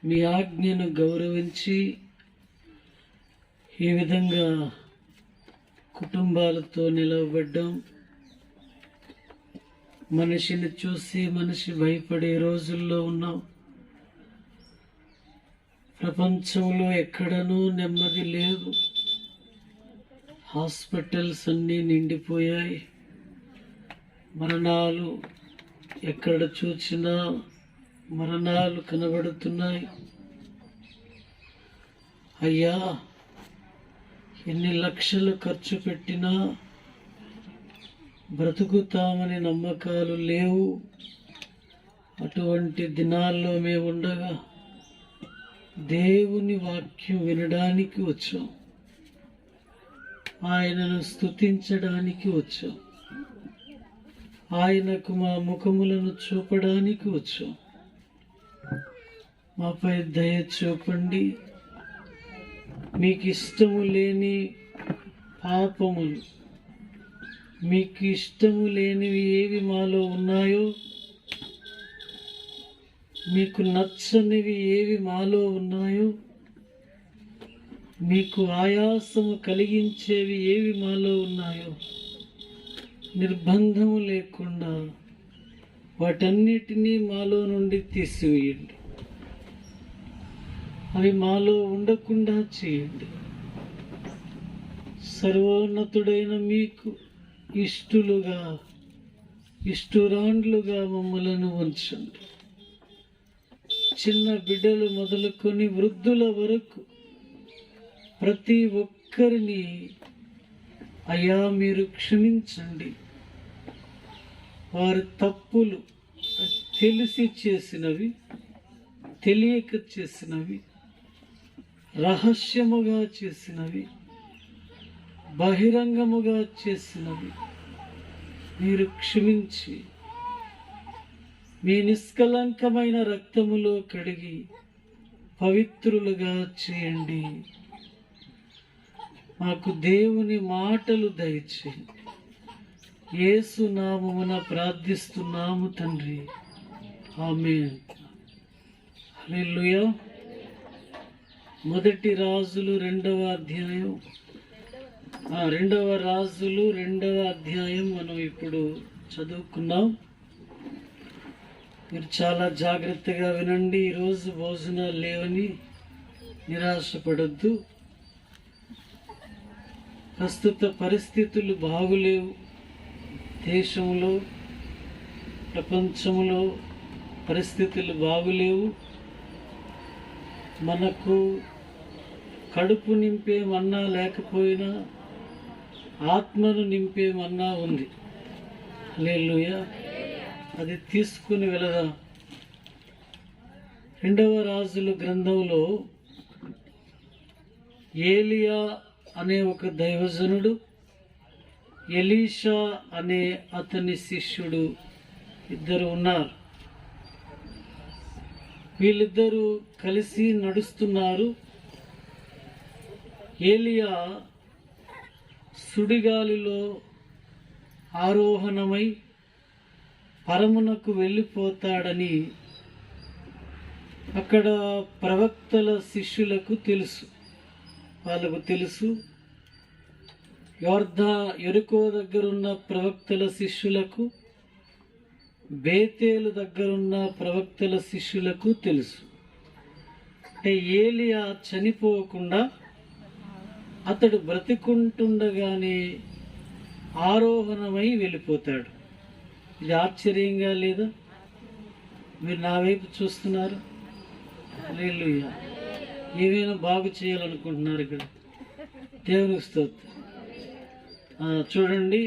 మీ ఆజ్ఞను గౌరవించి ఈ విధంగా కుటుంబాలతో నిలవబడ్డాం. మనిషిని చూసి మనిషి భయపడే రోజుల్లో ఉన్నాం. ప్రపంచంలో ఎక్కడనూ నెమ్మది లేదు. హాస్పిటల్స్ అన్నీ నిండిపోయాయి. మరణాలు ఎక్కడ చూసినా మరణాలు కనబడుతున్నాయి. అయ్యా, ఎన్ని లక్షలు ఖర్చు పెట్టినా బ్రతుకుతామని నమ్మకాలు లేవు. అటువంటి దినాల్లో మేము ఉండగా దేవుని వాక్యం వినడానికి వచ్చాం. ఆయనను స్తుతించడానికి వచ్చాం. ఆయనకు మా ముఖములను చూపడానికి వచ్చాం. మాపై దయ చూపండి. మీకు ఇష్టము లేని పాపములు, మీకు ఇష్టము లేనివి ఏవి మాలో ఉన్నాయో, మీకు నచ్చనివి ఏవి మాలో ఉన్నాయో, మీకు ఆయాసము కలిగించేవి ఏవి మాలో ఉన్నాయో, నిర్బంధము లేకుండా వాటన్నిటినీ మాలో నుండి తీసివేయండి. అవి మాలో ఉండకుండా చేయండి. సర్వోన్నతుడైన మీకు ఇష్టులుగా, ఇష్టురాండ్లుగా మమ్మలను ఉంచండి. చిన్న బిడ్డలు మొదలుకొని వృద్ధుల వరకు ప్రతి ఒక్కరిని అయ్యా మీరు క్షమించండి. వారి తప్పులు తెలిసి చేసినవి, తెలియక చేసినవి, రహస్యముగా చేసినవి, బహిరంగముగా చేసినవి మీరు క్షమించి మీ నిష్కలంకమైన రక్తములో కడిగి పవిత్రులుగా చేయండి. మాకు దేవుని మాటలు దయచేయండి. యేసు నామమున ప్రార్థిస్తున్నాము తండ్రి, ఆమేన్. హల్లెలూయా. మొదటి రాజులు 2వ అధ్యాయం, 2వ రాజులు 2వ అధ్యాయం మనం ఇప్పుడు చదువుకున్నాం. మీరు చాలా జాగ్రత్తగా వినండి. ఈరోజు భోజనాలు లేవని నిరాశపడద్దు. ప్రస్తుత పరిస్థితులు బాగులేవు. దేశంలో, ప్రపంచంలో పరిస్థితులు బాగులేవు. మనకు కడుపు నింపే మన్నా లేకపోయినా ఆత్మను నింపే మన్నా ఉంది. హల్లెలూయా. అది తీసుకుని వెళదాం. 2వ రాజుల గ్రంథంలో ఏలియా అనే ఒక దైవజనుడు, ఎలీషా అనే అతని శిష్యుడు ఇద్దరు ఉన్నారు. వీళ్ళిద్దరూ కలిసి నడుస్తున్నారు. ఏలియా సుడిగాలిలో ఆరోహణమై పరమునకు వెళ్ళిపోతాడని అక్కడ ప్రవక్తల శిష్యులకు తెలుసు. వాళ్ళకు తెలుసు. యెరికో దగ్గరున్న ప్రవక్తల శిష్యులకు, బేతేలు దగ్గరున్న ప్రవక్తల శిష్యులకు తెలుసు. అంటే ఏలియా చనిపోకుండా అతడు బ్రతికుంటుండగానే ఆరోహణమై వెళ్ళిపోతాడు. ఇది ఆశ్చర్యంగా లేదా? మీరు నా వైపు చూస్తున్నారు. హల్లెలూయా. ఏమైనా బాగు చేయాలనుకుంటున్నారు ఇక్కడ. దేవునికి స్తోత్రం. చూడండి,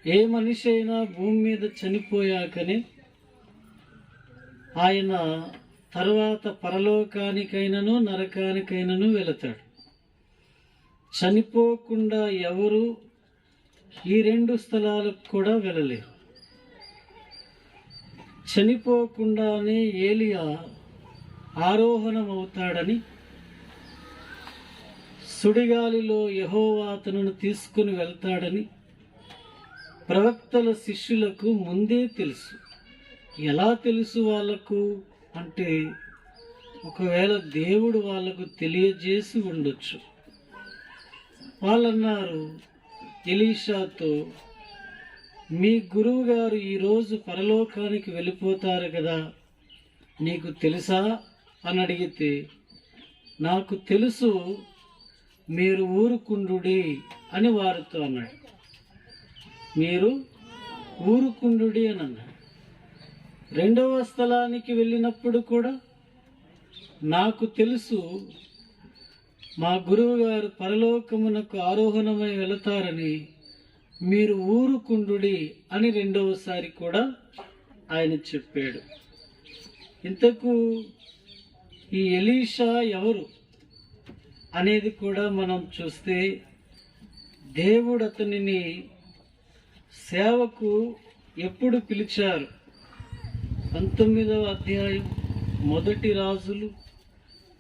ఏ మనిషి అయినా భూమి మీద చనిపోయాకనే ఆయన తర్వాత పరలోకానికైనను నరకానికైనను వెళతాడు. చనిపోకుండా ఎవరు ఈ 2 స్థలాలకు కూడా వెళ్ళలేరు. చనిపోకుండానే ఏలియా ఆరోహణం అవుతాడని, సుడిగాలిలో యెహోవా అతనును తీసుకుని వెళ్తాడని ప్రవక్తల శిష్యులకు ముందే తెలుసు. ఎలా తెలుసు వాళ్ళకు? అంటే ఒకవేళ దేవుడు వాళ్ళకు తెలియజేసి ఉండొచ్చు. వాళ్ళన్నారు ఎలీషాతో, మీ గురువు గారు ఈరోజు పరలోకానికి వెళ్ళిపోతారు కదా, నీకు తెలుసా అని అడిగితే, నాకు తెలుసు, మీరు ఊరుకుండుడి అని వారితో అన్నాడు. మీరు ఊరుకుండుడి అని అన్నాడు. రెండవ స్థలానికి వెళ్ళినప్పుడు కూడా, నాకు తెలుసు, మా గురువు గారు పరలోకమునకు ఆరోహణమై వెళతారని, మీరు ఊరుకుండుడి అని రెండవసారి కూడా ఆయన చెప్పాడు. ఇంతకు ఈ ఎలీషా ఎవరు అనేది కూడా మనం చూస్తే, దేవుడు అతనిని సేవకు ఎప్పుడు పిలిచారు? 19వ అధ్యాయం, మొదటి రాజులు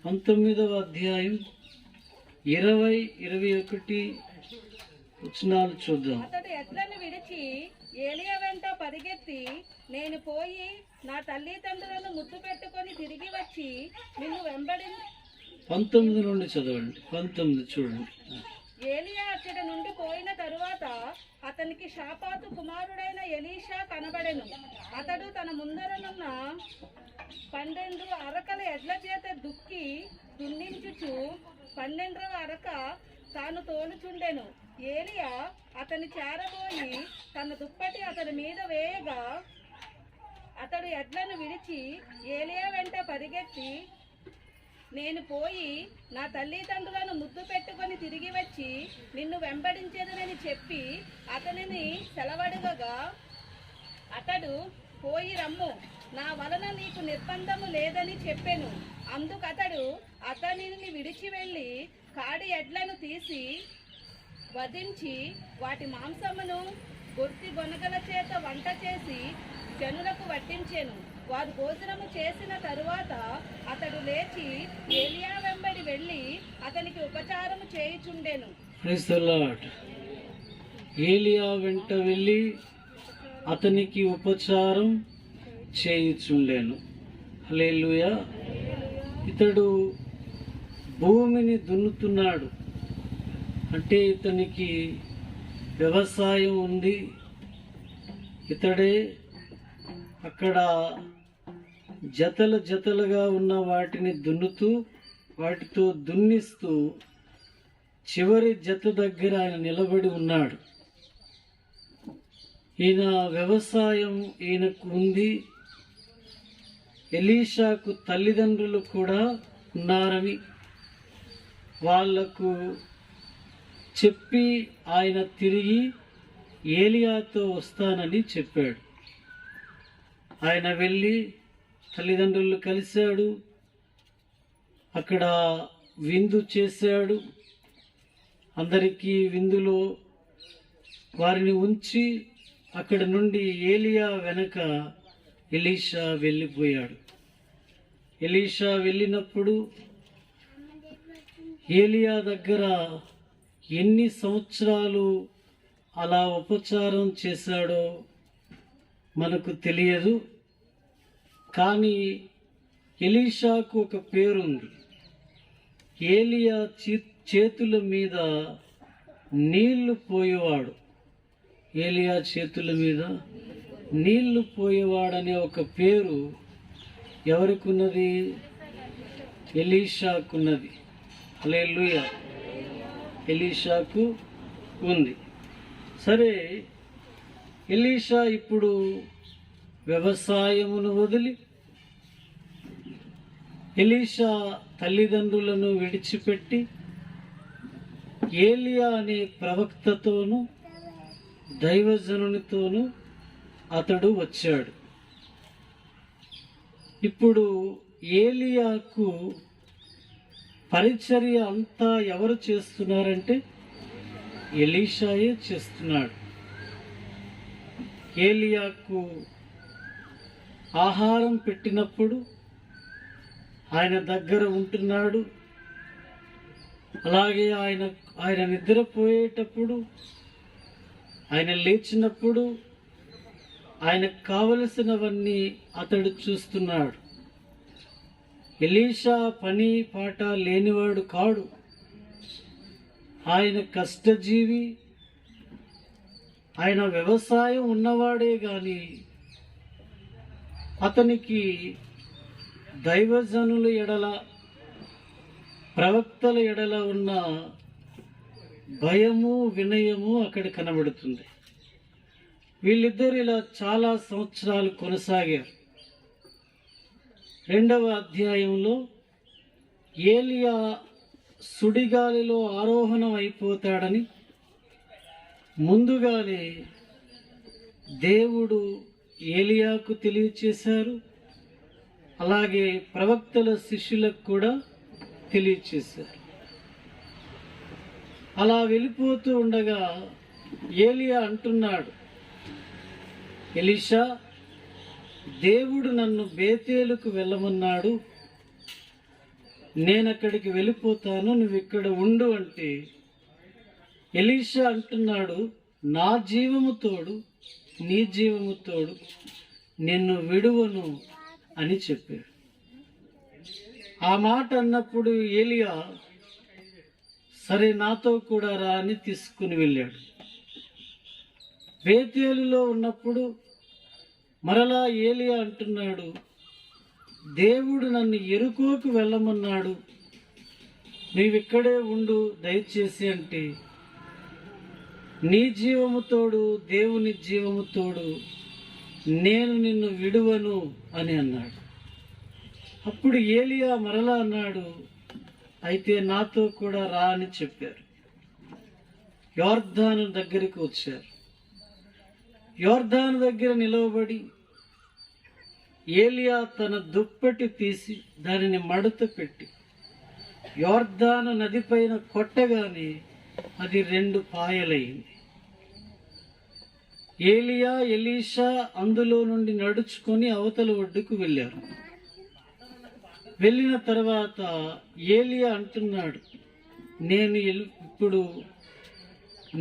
19వ అధ్యాయం 20-21 వచనాలు చూద్దాం. అతడు ఎడ్లను విడిచి ఏలియా వెంట పరిగెత్తి, నేను పోయి నా తల్లిదండ్రులను ముద్దు పెట్టుకొని తిరిగి వచ్చి నిన్ను 19 నుండి చదవండి. 19 చూడండి. ఏలియా అచ్చటి నుండి పోయిన తరువాత అతనికి షాపాతు కుమారుడైన ఎలీషా కనబడెను. అతడు తన ముందరనున్న 12 అరకల ఎడ్ల చేత దున్నించుచు 12వ అరక తాను తోలుచుండెను. ఏలియా అతని చేరబోయి తన దుప్పటి అతని మీద వేయగా, అతడు ఎడ్లను విడిచి ఏలియా వెంట పరిగెత్తి, నేను పోయి నా తల్లిదండ్రులను ముద్దు పెట్టుకొని తిరిగి వచ్చి నిన్ను వెంబడించేదనని చెప్పి అతనిని సెలవడుగగా, అతడు పోయి రమ్ము, నా వలన నీకు నిర్బంధము లేదని చెప్పెను. అందుకతడు అతనిని విడిచి వెళ్ళి కాడి ఎడ్లను తీసి వధించి వాటి మాంసమును గొర్తి గొనగల చేత వంట చేసి జనులకు వడ్డించెను. వారు భోజనము చేసిన తరువాత అతడు లేచి ఏలియా వెంబడి వెళ్ళి అతనికి ఉపచారము చేయుచుండెను. Praise the lord. ఏలియా వెంట వెళ్ళి అతనికి ఉపచారం చేయుచుండెను. హల్లెలూయా. ఇతడు భూమిని దున్నుతున్నాడు, అంటే ఇతనికి వ్యవసాయం ఉంది. ఇతడే అక్కడ జతలుగా ఉన్న వాటిని దున్నుతూ, వాటితో దున్నిస్తూ చివరి జత దగ్గర ఆయన నిలబడి ఉన్నాడు. ఈయన వ్యవసాయం ఈయనకు ఉంది. ఎలీషాకు తల్లిదండ్రులు కూడా ఉన్నారని వాళ్లకు చెప్పి ఆయన తిరిగి ఏలియాతో వస్తానని చెప్పాడు. ఆయన వెళ్ళి తల్లిదండ్రులు కలిశాడు, అక్కడ విందు చేశాడు. అందరికీ విందులో వారిని ఉంచి అక్కడ నుండి ఏలియా వెనక ఎలీషా వెళ్ళిపోయాడు. ఎలీషా వెళ్ళినప్పుడు ఏలియా దగ్గర ఎన్ని సంవత్సరాలు అలా ఉపచారం చేశాడో మనకు తెలియదు. కానీ ఎలీషాకు ఒక పేరుంది. ఏలియా చేతుల మీద నీళ్లు పోయేవాడు. ఏలియా చేతుల మీద నీళ్లు పోయేవాడనే ఒక పేరు ఎవరికున్నది? ఎలీషాకున్నది. హల్లెలూయా. ఎలీషాకు ఉంది. సరే, ఎలీషా ఇప్పుడు వ్యవసాయమును వదిలి ఎలీషా తల్లిదండ్రులను విడిచిపెట్టి ఏలియా అనే ప్రవక్తతోనూ దైవజనునితోనూ అతడు వచ్చాడు. ఇప్పుడు ఏలియాకు పరిచర్య అంతా ఎవరు చేస్తున్నారంటే ఎలీషాయే చేస్తున్నాడు. ఏలియాకు ఆహారం పెట్టినప్పుడు ఆయన దగ్గర ఉంటున్నాడు. అలాగే ఆయన నిద్రపోయేటప్పుడు, ఆయన లేచినప్పుడు ఆయనకు కావలసినవన్నీ అతడు చూస్తున్నాడు. ఎలీషా పని పాట లేనివాడు కాడు. ఆయన కష్టజీవి, ఆయన వ్యవసాయం ఉన్నవాడే గాని అతనికి దైవజనుల ఎడల, ప్రవక్తల ఎడల ఉన్న భయము, వినయము అక్కడ కనబడుతుంది. వీళ్ళిద్దరు ఇలా చాలా సంవత్సరాలు కొనసాగారు. 2వ అధ్యాయంలో ఏలియా సుడిగాలిలో ఆరోహణం అయిపోతాడని ముందుగానే దేవుడు ఏలియాకు తెలియచేశారు. అలాగే ప్రవక్తల శిష్యులకు కూడా తెలియచేశారు. అలా వెళ్ళిపోతూ ఉండగా ఏలియా అంటున్నాడు, ఎలీషా, దేవుడు నన్ను బేతేలుకు వెళ్ళమన్నాడు, నేనక్కడికి వెళ్ళిపోతాను, నువ్వు ఇక్కడ ఉండు అంటే ఎలీషా అంటున్నాడు, నా జీవము తోడు, నీ జీవము తోడు, నిన్ను విడువను అని చెప్పాడు. ఆ మాట అన్నప్పుడు ఏలియా సరే నాతో కూడా రా అని తీసుకుని వెళ్ళాడు. బేతేలులో ఉన్నప్పుడు మరలా ఏలియా అంటున్నాడు, దేవుడు నన్ను ఎరుకోకు వెళ్ళమన్నాడు, నీవిక్కడే ఉండు దయచేసి అంటే, నీ జీవము తోడు, దేవుని జీవము తోడు, నేను నిన్ను విడువను అని అన్నాడు. అప్పుడు ఏలియా మరలా అన్నాడు, అయితే నాతో కూడా రా అని చెప్పారు. యోర్దాను దగ్గరికి వచ్చారు. యోర్దాను దగ్గర నిలవబడి ఏలియా తన దుప్పటి తీసి దానిని మడత పెట్టి యోర్దాను నది పైన కొట్టగానే అది 2 పాయలైంది. ఏలియా, ఎలీషా అందులో నుండి నడుచుకొని అవతల ఒడ్డుకు వెళ్ళారు. వెళ్ళిన తర్వాత ఏలియా అంటున్నాడు, ఇప్పుడు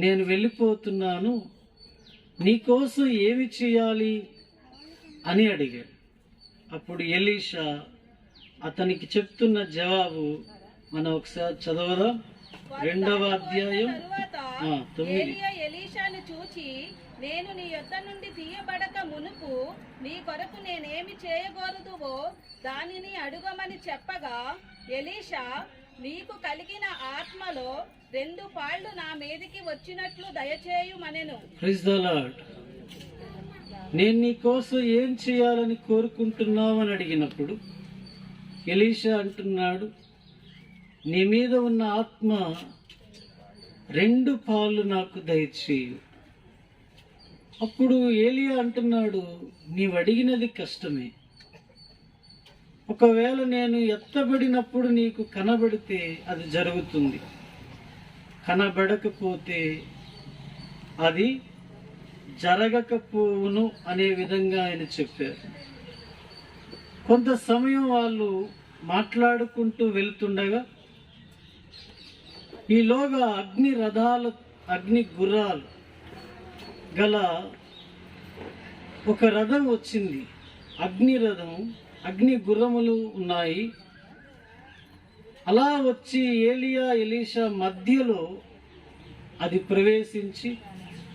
నేను వెళ్ళిపోతున్నాను, నీకోసం ఏమి చేయాలి అని అడిగాడు. అప్పుడు ఎలీషా అతనికి చెప్తున్న జవాబు మనం ఒకసారి చదవదాం. 2వ అధ్యాయం 9. ఏలియా ఎలీషాను చూచి, నేను నీ యొద్ద నుండి తీయబడక మునుపు నీ కొరకు నేనేమి చేయగోరుదువో దానిని అడుగమని చెప్పగా, ఎలీషా, నీకు కలిగిన ఆత్మలో 2 పాళ్ళు నా మీదికి వచ్చినట్లు దయచేయుమనెను. Praise the lord. నేను నీ కోసం ఏం చేయాలని కోరుకుంటున్నావు అని అడిగినప్పుడు ఎలీషా అంటున్నాడు, నీ మీద ఉన్న ఆత్మ 2 పాళ్ళు నాకు దయచేయు. అప్పుడు ఏలియా అంటున్నాడు, నీవు అడిగినది కష్టమే. ఒకవేళ నేను ఎత్తబడినప్పుడు నీకు కనబడితే అది జరుగుతుంది, కనబడకపోతే అది జరగకపోవును అనే విధంగా ఆయన చెప్పారు. కొంత సమయం వాళ్ళు మాట్లాడుకుంటూ వెళ్తుండగా ఈలోగా అగ్ని గుర్రాలు గల ఒక రథం వచ్చింది. అగ్ని రథం, అగ్ని గుర్రములు ఉన్నాయి. అలా వచ్చి ఏలియా, ఎలీషా మధ్యలో అది ప్రవేశించి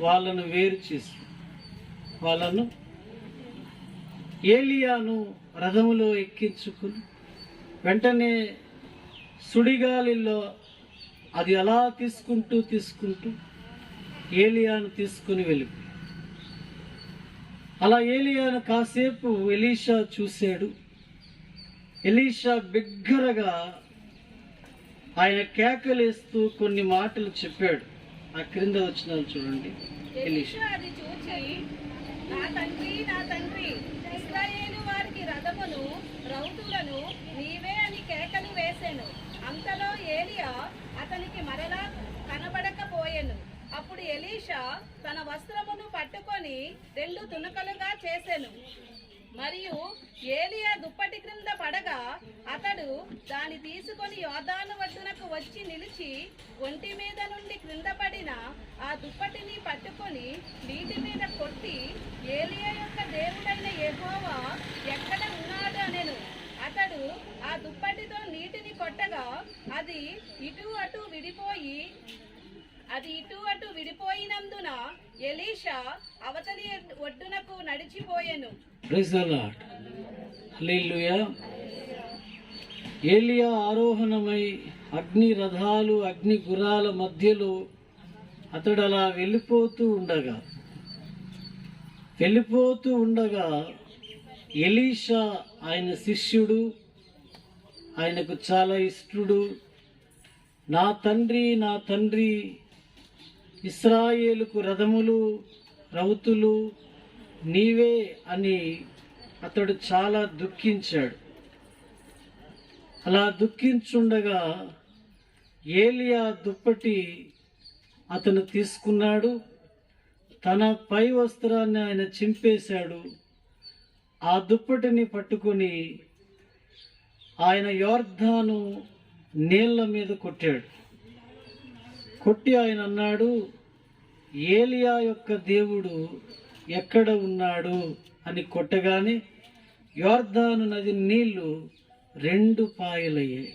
వాళ్ళను వేరు చేసి ఏలియాను రథములో ఎక్కించుకుని వెంటనే సుడిగాలిలో అది అలా తీసుకుంటూ ఏలియాను తీసుకుని వెళ్ళిపోయి, అలా ఏలియాను కాసేపు ఎలీషా చూశాడు. ఎలీషా బిగ్గరగా ఆయన కేకలేస్తూ కొన్ని మాటలు చెప్పాడు. ఆ క్రింద వచనాలు చూడండి. ఎలీషా అది చూచి, నా తండ్రి, ఇశ్రాయేలు వారికి రథమును రౌతులను నీవే అని కేకలు వేసెను. అంతలో ఏలియా అతనికి మరలా కనబడకపోయెను. అప్పుడు ఎలీషా తన వస్త్రమును పట్టుకొని 2 తునకలుగా చేసెను. మరియు ఏలియా దుప్పటి క్రింద పడగా అతడు దాన్ని తీసుకొని యోర్దాను ఒడ్డునకు వచ్చి నిలిచి ఒంటి మీద నుండి క్రింద పడిన ఆ దుప్పటిని పట్టుకొని నీటి మీద కొట్టి, ఏలియా యొక్క దేవుడైన యెహోవా ఎక్కడ ఉన్నాడు అనెను. అతడు ఆ దుప్పటితో నీటిని కొట్టగా అది ఇటు అటు విడిపోయినందున ఎలీషా అవతలి ఒడ్డునకు నడిచిపోయెను. Praise the lord. హల్లెలూయా. ఏలియా ఆరోహణమై అగ్ని రథాలు అగ్ని గుర్రాల మధ్యలో అతడు అలా వెళ్ళిపోతూ ఉండగా ఎలీషా ఆయన శిష్యుడు, ఆయనకు చాలా ఇష్టడు, నా తండ్రి ఇశ్రాయేలుకు రథములు రౌతులు నీవే అని అతడు చాలా దుఃఖించాడు. అలా దుఃఖించుండగా ఏలియా దుప్పటి అతను తీసుకున్నాడు, తన పై వస్త్రాన్ని ఆయన చింపేశాడు. ఆ దుప్పటిని పట్టుకొని ఆయన యోర్దాను నీళ్ల మీద కొట్టాడు. కొట్టి ఆయన అన్నాడు, ఏలియా యొక్క దేవుడు ఎక్కడ ఉన్నాడు అని కొట్టగానే యోర్దాను నది నీళ్లు 2 పాయలయ్యాయి.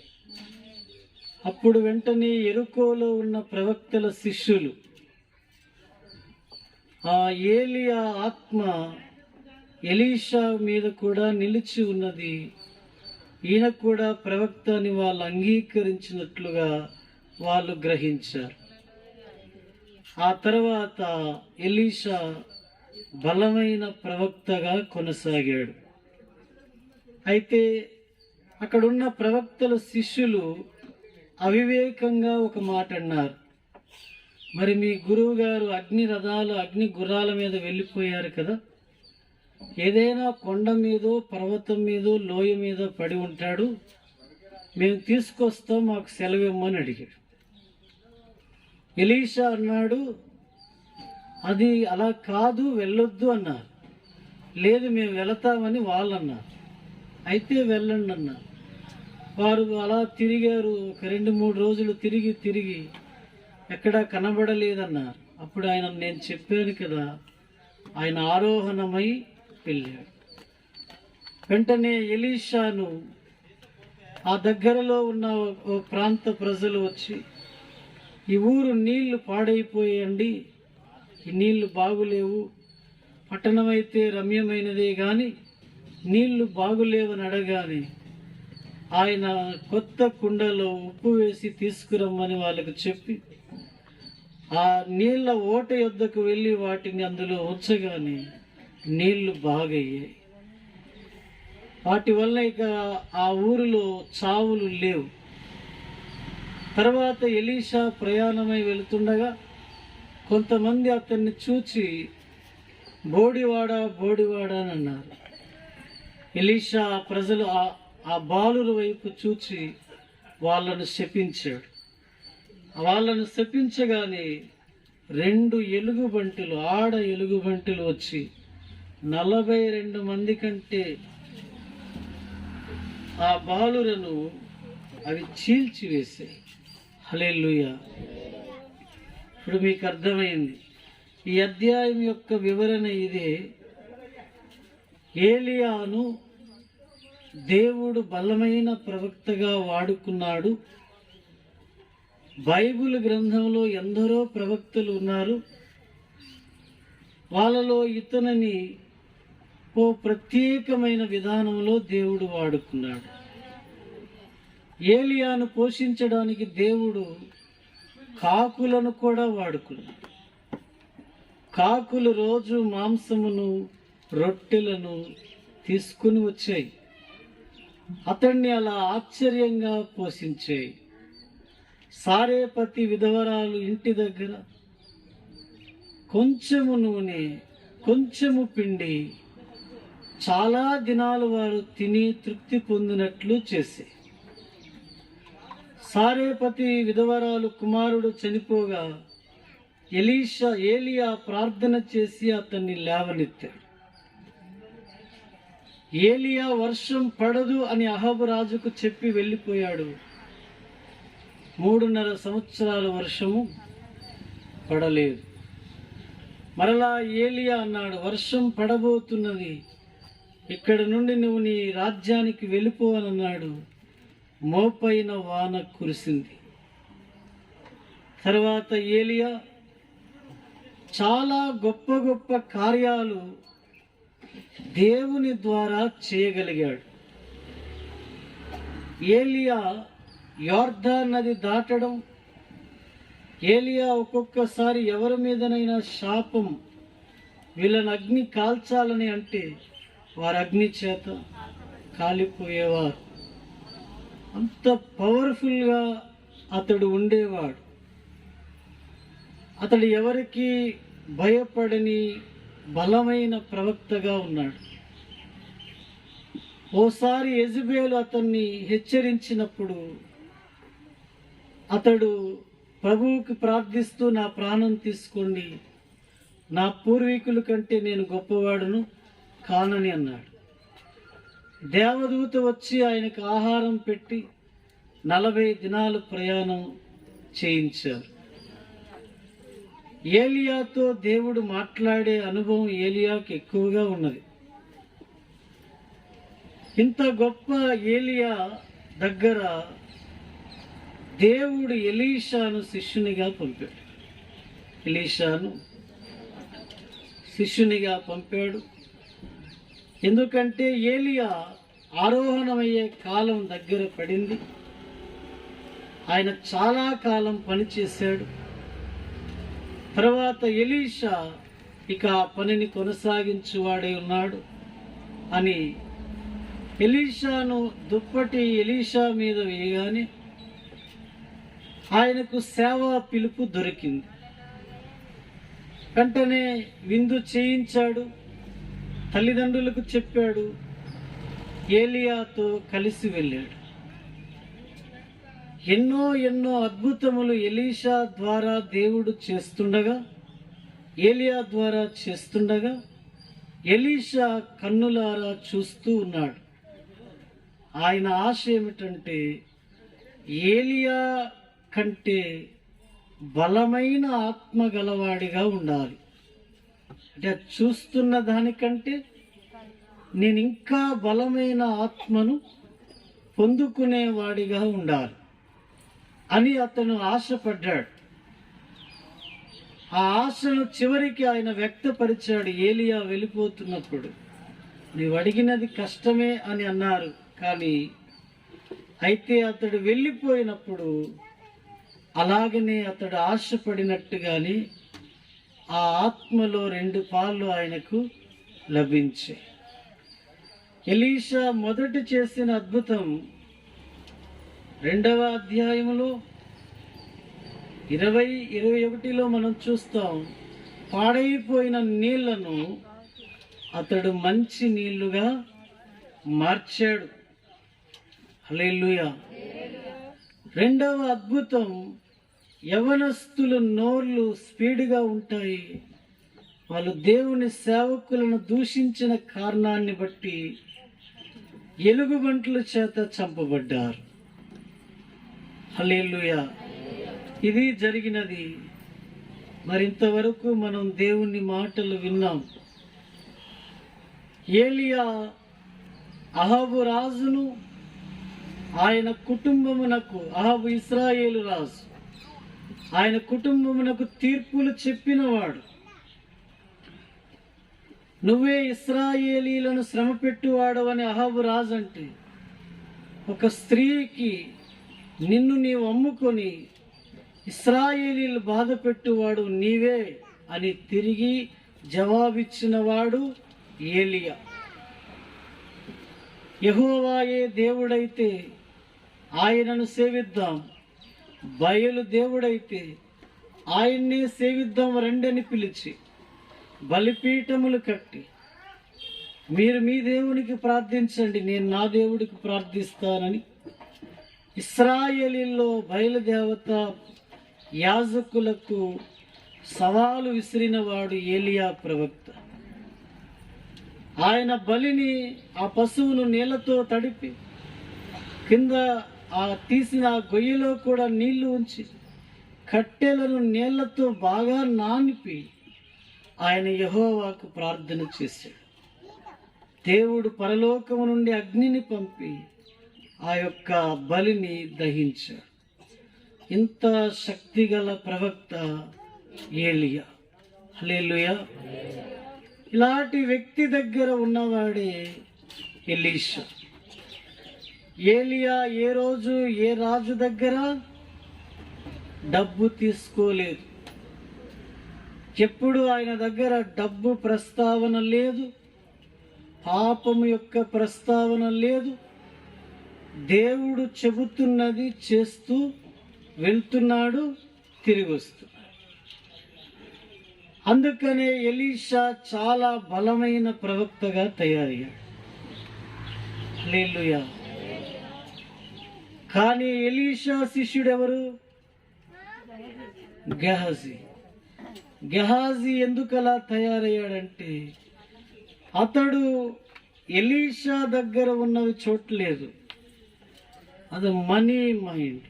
అప్పుడు వెంటనే యెరికోలో ఉన్న ప్రవక్తల శిష్యులు ఆ ఏలియా ఆత్మ ఎలీషా మీద కూడా నిలిచి ఉన్నది, ఈయన కూడా ప్రవక్త అని వాళ్ళు అంగీకరించినట్లుగా వాళ్ళు గ్రహించారు. ఆ తర్వాత ఎలీషా బలమైన ప్రవక్తగా కొనసాగాడు. అయితే అక్కడున్న ప్రవక్తల శిష్యులు అవివేకంగా ఒక మాట అన్నారు, మరి మీ గురువు గారు అగ్ని రథాలు అగ్ని గుర్రాల మీద వెళ్ళిపోయారు కదా, ఏదైనా కొండ మీదో పర్వతం మీదో లోయ మీద పడి ఉంటాడు, మేము తీసుకొస్తాం, మాకు సెలవు ఇమ్మని అడిగాడు. ఎలీషా అన్నాడు, అది అలా కాదు, వెళ్ళొద్దు అన్నారు. లేదు మేము వెళతామని వాళ్ళు అన్నారు. అయితే వెళ్ళండి అన్నారు. వారు అలా తిరిగారు. ఒక 2-3 రోజులు తిరిగి ఎక్కడా కనబడలేదన్నారు. అప్పుడు ఆయన, నేను చెప్పాను కదా, ఆయన ఆరోహణమై వెళ్ళాడు. వెంటనే ఎలీషాను ఆ దగ్గరలో ఉన్న ఓ ప్రాంత ప్రజలు వచ్చి, ఈ ఊరు నీళ్లు పాడైపోయండి, ఈ నీళ్లు బాగులేవు, పట్టణమైతే రమ్యమైనదే కానీ నీళ్లు బాగులేవని అడగానే ఆయన కొత్త కుండలో ఉప్పు వేసి తీసుకురమ్మని వాళ్ళకు చెప్పి ఆ నీళ్ల ఓట యొద్దకు వెళ్ళి వాటిని అందులో ఉంచగానే నీళ్లు బాగయ్యాయి. వాటి వల్ల ఇక ఆ ఊరిలో చావులు లేవు. తర్వాత ఎలీషా ప్రయాణమై వెళుతుండగా కొంతమంది అతన్ని చూచి బోడివాడా అని అన్నారు. ఎలీషా ప్రజలు ఆ బాలుర వైపు చూచి వాళ్ళను శపించాడు. వాళ్ళను శపించగానే 2 ఎలుగుబంటులు, ఆడ ఎలుగుబంటులు వచ్చి 42 మంది కంటే ఆ బాలురను అవి చీల్చివేశాయి. హల్లెలూయా. ఇప్పుడు మీకు అర్థమైంది. ఈ అధ్యాయం యొక్క వివరణ ఇదే. ఏలియాను దేవుడు బలమైన ప్రవక్తగా వాడుకున్నాడు. బైబిల్ గ్రంథంలో ఎందరో ప్రవక్తలు ఉన్నారు. వాళ్ళలో ఇతనిని ఓ ప్రత్యేకమైన విధానంలో దేవుడు వాడుకున్నాడు. ఏలియాను పోషించడానికి దేవుడు కాకులను కూడా వాడుకున్నాడు. కాకులు రోజు మాంసమును రొట్టెలను తీసుకుని వచ్చాయి. అతన్ని అలా ఆశ్చర్యంగా పోషించాయి. సారేపతి విధవరాలు ఇంటి దగ్గర కొంచెము నూనె, కొంచెము పిండి చాలా దినాలు వారు తిని తృప్తి పొందినట్లు చేసే. సారేపతి విధవరాలు కుమారుడు చనిపోగా ఏలియా ప్రార్థన చేసి అతన్ని లేవనెత్తాడు. ఏలియా వర్షం పడదు అని అహాబు రాజుకు చెప్పి వెళ్ళిపోయాడు. 3.5 సంవత్సరాల వర్షము పడలేదు. మరలా ఏలియా అన్నాడు, వర్షం పడబోతున్నది, ఇక్కడ నుండి నువ్వు నీ రాజ్యానికి వెళ్ళిపో అని అన్నాడు. మోపైన వాన కురిసింది. తర్వాత ఏలియా చాలా గొప్ప గొప్ప కార్యాలు దేవుని ద్వారా చేయగలిగాడు. ఏలియా యోర్దాన్ నది దాటడం, ఏలియా ఒక్కొక్కసారి ఎవరి మీదనైనా శాపం, వీళ్ళని అగ్ని కాల్చాలని అంటే వారు అగ్ని చేత కాలిపోయేవారు. అంత పవర్ఫుల్గా అతడు ఉండేవాడు. అతడు ఎవరికి భయపడని బలమైన ప్రవక్తగా ఉన్నాడు. ఓసారి యెజబెలు అతన్ని హెచ్చరించినప్పుడు అతడు ప్రభువుకి ప్రార్థిస్తూ, నా ప్రాణం తీసుకోండి, నా పూర్వీకుల కంటే నేను గొప్పవాడును కానని అన్నాడు. దేవదూత వచ్చి ఆయనకు ఆహారం పెట్టి 40 దినాలు ప్రయాణం చేయించారు. ఏలియాతో దేవుడు మాట్లాడే అనుభవం ఏలియాకి ఎక్కువగా ఉన్నది. ఇంత గొప్ప ఏలియా దగ్గర దేవుడు ఎలీషాను శిష్యునిగా పంపాడు. ఎలీషాను శిష్యునిగా పంపాడు. ఎందుకంటే ఏలియా ఆరోహణమయ్యే కాలం దగ్గర పడింది. ఆయన చాలా కాలం పనిచేశాడు. తర్వాత ఎలీషా ఇక ఆ పనిని కొనసాగించువాడే ఉన్నాడు అని ఎలీషాను దుప్పటి ఎలీషా మీద వేయగానే ఆయనకు సేవా పిలుపు దొరికింది. వెంటనే విందు చేయించాడు, తల్లిదండ్రులకు చెప్పాడు, ఏలియాతో కలిసి వెళ్ళాడు. ఎన్నో అద్భుతములు ఎలీషా ద్వారా దేవుడు చేస్తుండగా, ఏలియా ద్వారా చేస్తుండగా ఎలీషా కన్నులారా చూస్తూ ఉన్నాడు. ఆయన ఆశ ఏమిటంటే ఏలియా కంటే బలమైన ఆత్మ గలవాడిగా ఉండాలి. అంటే చూస్తున్న దానికంటే నేను ఇంకా బలమైన ఆత్మను పొందుకునేవాడిగా ఉండాలి అని అతను ఆశపడ్డాడు. ఆ ఆశను చివరికి ఆయన వ్యక్తపరిచాడు. ఏలియా వెళ్ళిపోతున్నప్పుడు, నీవు అడిగినది కష్టమే అని అన్నారు. కానీ అయితే అతడు వెళ్ళిపోయినప్పుడు అలాగనే అతడు ఆశపడినట్టుగానే ఆ ఆత్మలో 2 పాలు ఆయనకు లభించాయి. ఎలీషా మొదట చేసిన అద్భుతం 2వ అధ్యాయంలో 20-21లో మనం చూస్తాం. పాడైపోయిన నీళ్లను అతడు మంచి నీళ్లుగా మార్చాడు. హల్లెలూయా. 2వ అద్భుతం, యవనస్తుల నోర్లు స్పీడ్గా ఉంటాయి. వాళ్ళు దేవుని సేవకులను దూషించిన కారణాన్ని బట్టి ఎలుగుబంట్ల చేత చంపబడ్డారు. హల్లెలూయా. ఇది జరిగినది. మరింతవరకు మనం దేవుని మాటలు విన్నాం. ఏలియా అహాబు రాజును, ఆయన కుటుంబమునకు, అహాబు ఇశ్రాయేలు రాజు, ఆయన కుటుంబమునకు తీర్పులు చెప్పినవాడు. నువ్వే ఇశ్రాయేలీలను శ్రమ పెట్టువాడవని అహాబు రాజు అంటే, ఒక స్త్రీకి నిన్ను నీవు అమ్ముకొని ఇశ్రాయేలీలు బాధ పెట్టువాడు నీవే అని తిరిగి జవాబిచ్చినవాడు ఏలియా. యెహోవాయే దేవుడైతే ఆయనను సేవిద్దాం, బయలు దేవుడైతే ఆయన్నే సేవిద్దాం రండని పిలిచి బలిపీఠములు కట్టి, మీరు మీ దేవునికి ప్రార్థించండి, నేను నా దేవుడికి ప్రార్థిస్తానని ఇశ్రాయేలీల్లో బయలుదేవత యాజకులకు సవాలు విసిరినవాడు ఏలియా ప్రవక్త. ఆయన బలిని, ఆ పశువును నీళ్లతో తడిపి కింద తీసిన గొయ్యిలో కూడా నీళ్లు ఉంచి కట్టెలను నీళ్లతో బాగా నానిపి ఆయన యెహోవాకు ప్రార్థన చేశాడు. దేవుడు పరలోకము నుండి అగ్నిని పంపి ఆ యొక్క బలిని దహించాడు. ఇంత శక్తిగల ప్రవక్త ఏలియా. హల్లెలూయా. ఇలాంటి వ్యక్తి దగ్గర ఉన్నవాడే ఎలీషా. ఏలియా ఏ రోజు ఏ రాజు దగ్గర డబ్బు తీసుకోలేదు. ఎప్పుడు ఆయన దగ్గర డబ్బు ప్రస్తావన లేదు, పాపము యొక్క ప్రస్తావన లేదు. దేవుడు చెబుతున్నది చేస్తూ వెళ్తున్నాడు, తిరిగి వస్తున్నాడు. అందుకనే ఎలీషా చాలా బలమైన ప్రవక్తగా తయారయ్యాడు. హల్లెలూయా. కానీ ఎలీషా శిష్యుడు ఎవరు? గెహజీ. గెహాజీ ఎందుకు అలా తయారయ్యాడంటే అతడు ఎలీషా దగ్గర ఉన్నవి చూడలేదు. అది మనీ మైండ్,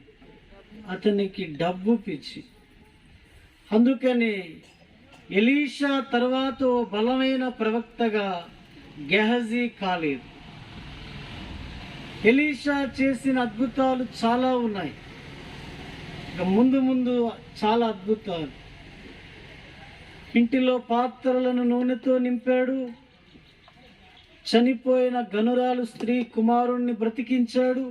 అతనికి డబ్బు పిచ్చి. అందుకని ఎలీషా తర్వాత బలమైన ప్రవక్తగా గెహజీ కాలేదు. ఎలీషా చేసిన అద్భుతాలు చాలా ఉన్నాయి, ఇక ముందు ముందు చాలా అద్భుతాలు. ఇంటిలో పాత్రలను నూనెతో నింపాడు. చనిపోయిన గనురాలు స్త్రీ కుమారుణ్ణి బ్రతికించాడు.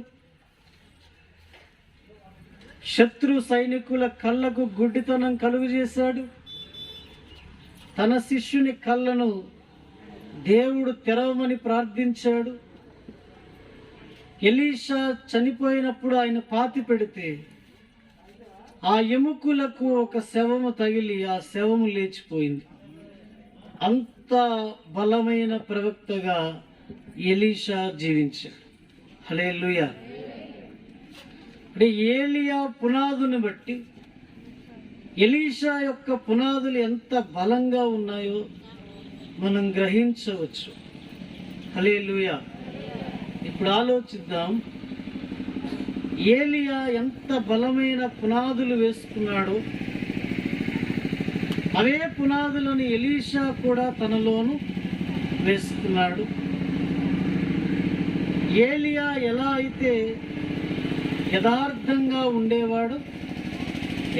శత్రు సైనికుల కళ్ళకు గుడ్డితనం కలుగు చేశాడు. తన శిష్యుని కళ్ళను దేవుడు తెరవమని ప్రార్థించాడు. ఎలీషా చనిపోయినప్పుడు ఆయన పాతి పెడితే ఆ ఎముకలకు ఒక శవము తగిలి ఆ శవము లేచిపోయింది. అంత బలమైన ప్రవక్తగా ఎలీషా జీవించాడు. హల్లెలూయా. అంటే ఏలియా పునాదుని బట్టి ఎలీషా యొక్క పునాదులు ఎంత బలంగా ఉన్నాయో మనం గ్రహించవచ్చు. హల్లెలూయా. ఇప్పుడు ఆలోచిద్దాం, ఏలియా ఎంత బలమైన పునాదులు వేసుకున్నాడో అవే పునాదులను ఎలీషా కూడా తనలోను వేసుకున్నాడు. ఏలియా ఎలా అయితే యథార్థంగా ఉండేవాడు,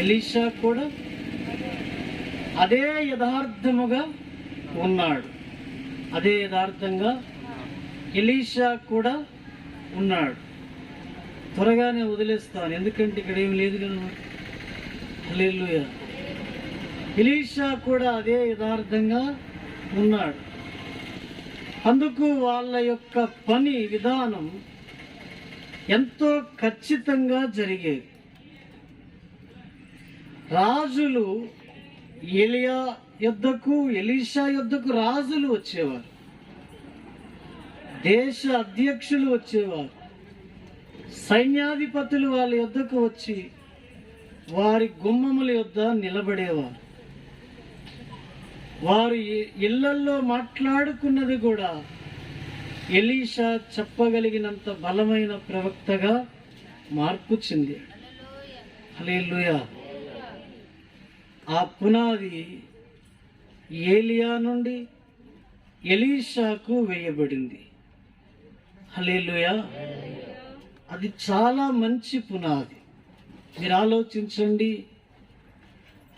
ఎలీషా కూడా అదే యథార్థముగా ఉన్నాడు. అదే యథార్థంగా ఎలీషా కూడా ఉన్నాడు. త్వరగానే వదిలేస్తాను, ఎందుకంటే ఇక్కడ ఏం లేదు కదా. హల్లెలూయా. ఎలీషా కూడా అదే యథార్థంగా ఉన్నాడు. అందుకు వాళ్ళ యొక్క పని విధానం ఎంతో ఖచ్చితంగా జరిగేది. రాజులు ఏలియా యొద్దకు, ఎలీషా యొద్దకు రాజులు వచ్చేవారు, దేశ అధ్యక్షులు వచ్చేవారు, సైన్యాధిపతులు వాళ్ళ యొద్దకు వచ్చి వారి గుమ్మముల యొద్ద నిలబడేవారు. వారు ఇళ్లల్లో మాట్లాడుకున్నది కూడా ఎలీషా చెప్పగలిగినంత బలమైన ప్రవక్తగా మార్పు చెందాడు. హల్లెలూయా. ఆ పునాది ఏలియా నుండి ఎలీషాకు వేయబడింది. హల్లెలూయా. అది చాలా మంచి పునాది. మీరు ఆలోచించండి,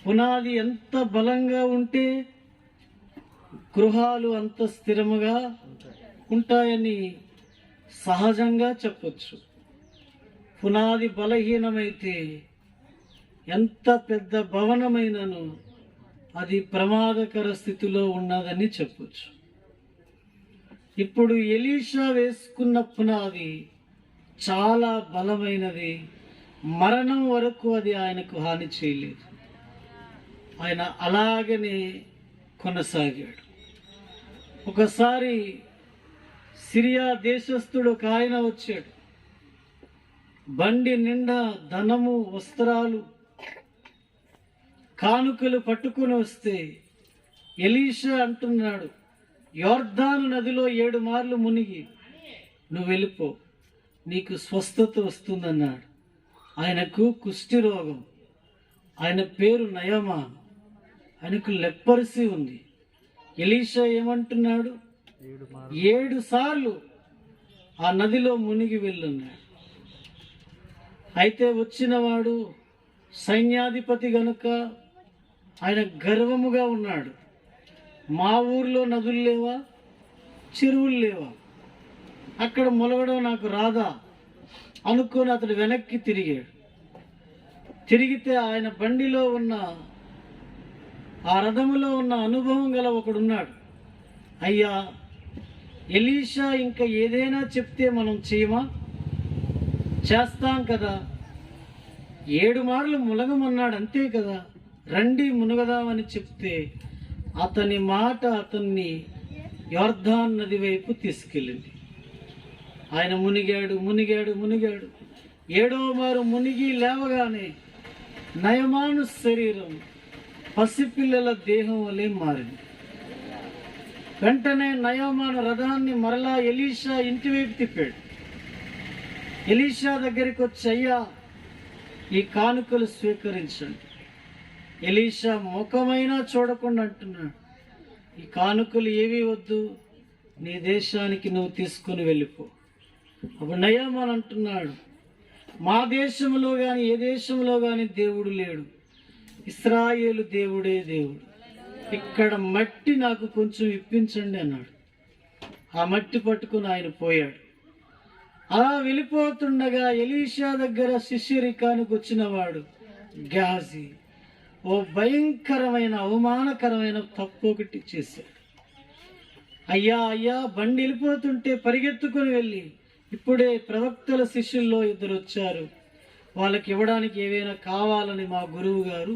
పునాది ఎంత బలంగా ఉంటే గృహాలు అంత స్థిరముగా ఉంటాయని సహజంగా చెప్పొచ్చు. పునాది బలహీనమైతే ఎంత పెద్ద భవనమైనను అది ప్రమాదకర స్థితిలో ఉన్నదని చెప్పొచ్చు. ఇప్పుడు ఎలీషా వేసుకున్న పునాది చాలా బలమైనది. మరణం వరకు అది ఆయనకు హాని చేయలేదు. ఆయన అలాగనే కొనసాగాడు. ఒకసారి సిరియా దేశస్థుడు ఒక ఆయన వచ్చాడు. బండి నిండా ధనము, వస్త్రాలు, కానుకలు పట్టుకుని వస్తే ఎలీషా అంటున్నాడు, యోర్దాను నదిలో 7 మార్లు మునిగి నువ్వు వెళ్ళిపో, నీకు స్వస్థత వస్తుందన్నాడు. ఆయనకు కుష్టి రోగం, ఆయన పేరు నయమాన్, ఆయనకు లెప్పరసీ ఉంది. ఎలీషా ఏమంటున్నాడు, 7 సార్లు ఆ నదిలో మునిగి వెళ్ళున్నాడు. అయితే వచ్చినవాడు సైన్యాధిపతి గనుక ఆయన గర్వముగా ఉన్నాడు. మా ఊర్లో నదులు లేవా, చెరువులు లేవా, అక్కడ ములగడం నాకు రాదా అనుకొని అతడు వెనక్కి తిరిగాడు. తిరిగితే ఆయన బండిలో ఉన్న ఆ రథములో ఉన్న అనుభవం గల ఒకడున్నాడు. అయ్యా, ఎలీషా ఇంకా ఏదైనా చెప్తే మనం చేయమా? చేస్తాం కదా, 7 మార్లు మునగమన్నాడు అంతే కదా, రండి మునగదామని చెప్తే అతని మాట అతన్ని యొర్దాను నది వైపు తీసుకెళ్ళింది. ఆయన మునిగాడు మునిగాడు మునిగాడు. 7వ మారు మునిగి లేవగానే నయమాను శరీరం పసిపిల్లల దేహం వలె మారింది. వెంటనే నయమాను రథాన్ని మరలా ఎలీషా ఇంటి వైపు తిప్పాడు. ఎలీషా దగ్గరికి వచ్చి, అయ్యా, ఈ కానుకలు స్వీకరించండి. ఎలీషా ముఖమైనా చూడకుండా అంటున్నాడు, ఈ కానుకలు ఏవి వద్దు, నీ దేశానికి నువ్వు తీసుకుని వెళ్ళిపో. అప్పుడు నయమాను అంటున్నాడు, మా దేశంలో కానీ ఏ దేశంలో కానీ దేవుడు లేడు, ఇశ్రాయేలు దేవుడే దేవుడు, ఇక్కడ మట్టి నాకు కొంచెం ఇప్పించండి అన్నాడు. ఆ మట్టి పట్టుకుని ఆయన పోయాడు. అలా వెళ్ళిపోతుండగా ఎలీషా దగ్గర శిష్యరికానికి వచ్చిన వాడు గేహజీ ఓ భయంకరమైన అవమానకరమైన తప్పు ఒకటి చేశాడు. అయ్యా అయ్యా, బండి వెళ్ళిపోతుంటే పరిగెత్తుకుని వెళ్ళి, ఇప్పుడే ప్రవక్తల శిష్యుల్లో 2 వచ్చారు, వాళ్ళకి ఇవ్వడానికి ఏవైనా కావాలని మా గురువు గారు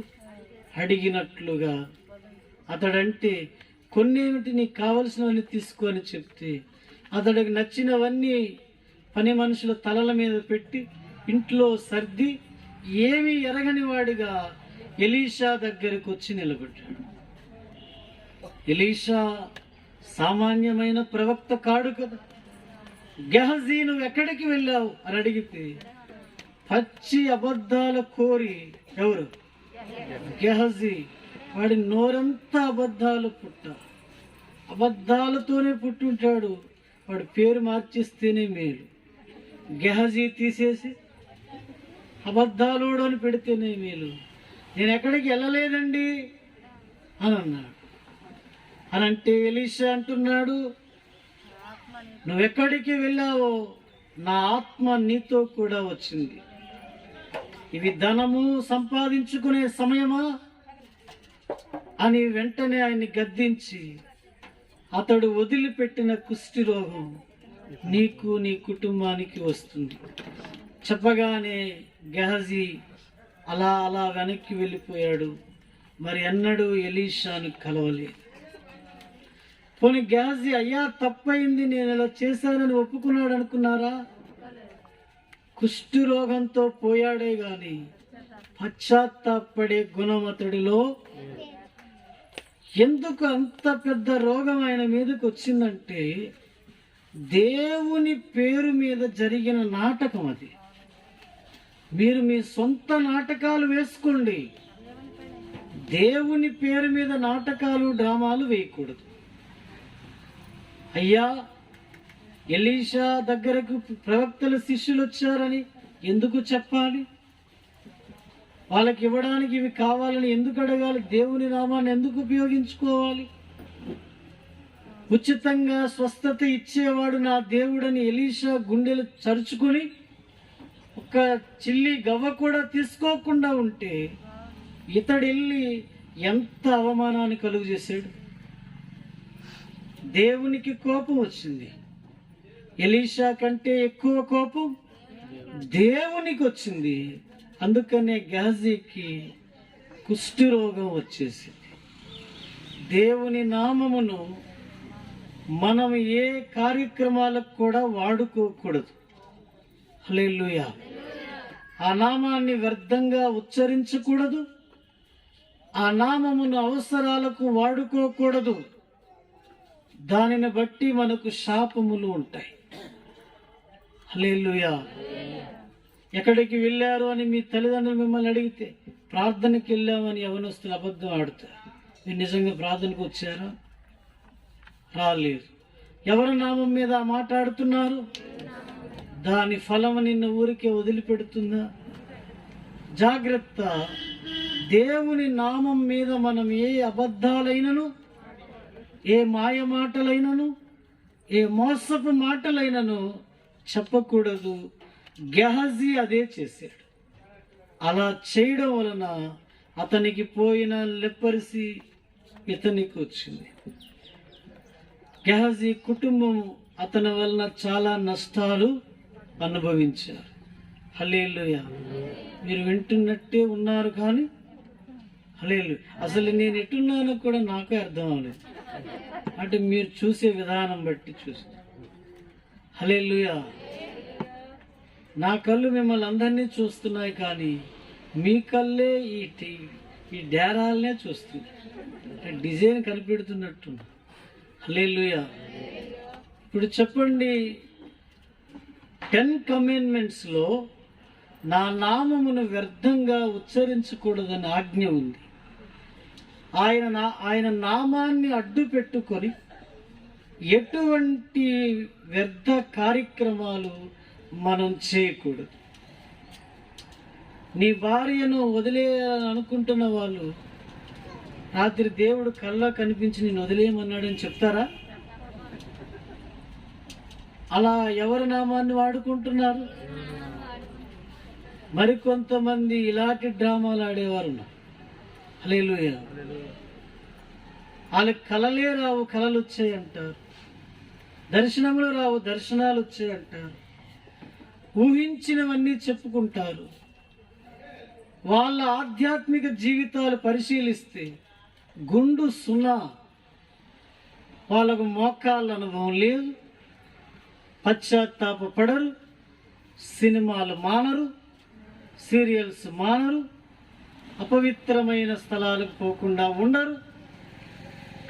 అడిగినట్లుగా అతడంటే కొన్నేమిటి నీకు కావలసినవన్నీ తీసుకొని చెప్తే అతడికి నచ్చినవన్నీ పని మనుషుల తలల మీద పెట్టి ఇంట్లో సర్ది ఏమీ ఎరగని వాడిగా ఎలీషా దగ్గరికి వచ్చి నిలబడ్డాడు. ఎలీషా సామాన్యమైన ప్రవక్త కాడు కదా. గెహజీ, నువ్వు ఎక్కడికి వెళ్ళావు అని అడిగితే పచ్చి అబద్ధాల కోరి, ఎవరు? గెహజీ. వాడి నోరంతా అబద్ధాలు పుట్ట, అబద్ధాలతోనే పుట్టుంటాడు. వాడి పేరు మార్చిస్తేనే మేలు. గెహజీ తీసేసి అబద్ధాలోడు అని పెడితేనే మేలు. నేను ఎక్కడికి వెళ్ళలేదండి అని అన్నాడు. అని అంటే ఎలీషా అంటున్నాడు, నువ్వెక్కడికి వెళ్ళావో నా ఆత్మ నీతో కూడా వచ్చింది. ఇవి ధనము సంపాదించుకునే సమయమా అని వెంటనే ఆయన్ని గద్దించి, అతడు వదిలిపెట్టిన కుష్టి రోగం నీకు నీ కుటుంబానికి వస్తుంది చెప్పగానే గెహజీ అలా అలా వెనక్కి వెళ్ళిపోయాడు. మరి ఎన్నడూ ఎలీషాను కలవలేదు. పోనీ గెహజీ, అయ్యా తప్పయింది, నేను ఇలా చేశానని ఒప్పుకున్నాడు అనుకున్నారా? కుష్టి రోగంతో పోయాడే గాని పశ్చాత్తాపడే గుణం అతడిలో. ఎందుకు అంత పెద్ద రోగం ఆయన మీదకి వచ్చిందంటే దేవుని పేరు మీద జరిగిన నాటకం అది. మీరు మీ సొంత నాటకాలు వేసుకోండి, దేవుని పేరు మీద నాటకాలు డ్రామాలు వేయకూడదు. అయ్యా, ఎలీషా దగ్గరకు ప్రవక్తల శిష్యులు వచ్చారని ఎందుకు చెప్పాలి? వాళ్ళకి ఇవ్వడానికి ఇవి కావాలని ఎందుకు అడగాలి? దేవుని నామాన్ని ఎందుకు ఉపయోగించుకోవాలి? ఉచితంగా స్వస్థత ఇచ్చేవాడు నా దేవుడని ఎలీషా గుండెలు చరుచుకుని ఒక చిల్లి గవ్వ కూడా తీసుకోకుండా ఉంటే ఇతడు వెళ్ళి ఎంత అవమానాన్ని కలుగు చేశాడు. దేవునికి కోపం వచ్చింది. ఎలీషా కంటే ఎక్కువ కోపం దేవునికి వచ్చింది. అందుకనే గెహజీకి కుష్టి రోగం వచ్చేసింది. దేవుని నామమును మనం ఏ కార్యక్రమాలకు కూడా వాడుకోకూడదు. హల్లెలూయా. ఆ నామాన్ని వ్యర్థంగా ఉచ్చరించకూడదు. ఆ నామమును అవసరాలకు వాడుకోకూడదు. దానిని బట్టి మనకు శాపములు ఉంటాయి. హల్లెలూయా. ఎక్కడికి వెళ్ళారు అని మీ తల్లిదండ్రులు మిమ్మల్ని అడిగితే ప్రార్థనకి వెళ్ళామని యవనస్తులు అబద్ధం ఆడతారు. మీరు నిజంగా ప్రార్థనకు వచ్చారా? రాలేదు. ఎవరి నామం మీద మాట్లాడుతున్నారు? దాని ఫలము నిన్ను ఊరికే వదిలిపెడుతుందా? జాగ్రత్త. దేవుని నామం మీద మనం ఏ అబద్ధాలైనను, ఏ మాయ మాటలైనను, ఏ మోసపు మాటలైనను చెప్పకూడదు. గెహజీ అదే చేశాడు. అలా చేయడం వలన అతనికి పోయిన లెపర్సీ ఇతనికి వచ్చింది. గెహజీ కుటుంబం అతని వలన చాలా నష్టాలు అనుభవించారు. హల్లెలూయా. మీరు వింటున్నట్టే ఉన్నారు కానీ హల్లెలూయా. అసలు నేను ఎట్టున్నానో కూడా నాకే అర్థం అవ్వలేదు. అంటే మీరు చూసే విధానం బట్టి చూస్తే హల్లెలూయా. నా కళ్ళు మిమ్మల్ని అందరినీ చూస్తున్నాయి కానీ మీ కళ్ళే ఈ డేరాలనే చూస్తుంది. డిజైన్ కనిపెడుతున్నట్టు. హల్లెలూయా. ఇప్పుడు చెప్పండి, 10 కమాండ్మెంట్స్లో నా నామమును వ్యర్థంగా ఉచ్చరించకూడదని ఆజ్ఞ ఉంది. ఆయన నామాన్ని అడ్డు పెట్టుకొని ఎటువంటి వ్యర్థ కార్యక్రమాలు మనం చేయకూడదు. నీ భార్యను వదిలేయాలని అనుకుంటున్న వాళ్ళు రాత్రి దేవుడు కళ్ళ కనిపించి నేను వదిలేయమన్నాడని చెప్తారా? అలా ఎవరి నామాన్ని వాడుకుంటున్నారు? మరికొంతమంది ఇలాంటి డ్రామాలు ఆడేవారు ఉన్నారు. హల్లెలూయా. వాళ్ళకి కలలే రావు, కలలు వచ్చాయంటారు. దర్శనములు రావు, దర్శనాలు వచ్చాయంటారు. ఊహించినవన్నీ చెప్పుకుంటారు. వాళ్ళ ఆధ్యాత్మిక జీవితాలు పరిశీలిస్తే గుండు సున్నా. వాళ్ళకు మోకాళ్ళ అనుభవం లేదు, పశ్చాత్తాపడరు, సినిమాలు మానరు, సీరియల్స్ మానరు, అపవిత్రమైన స్థలాలకు పోకుండా ఉండరు.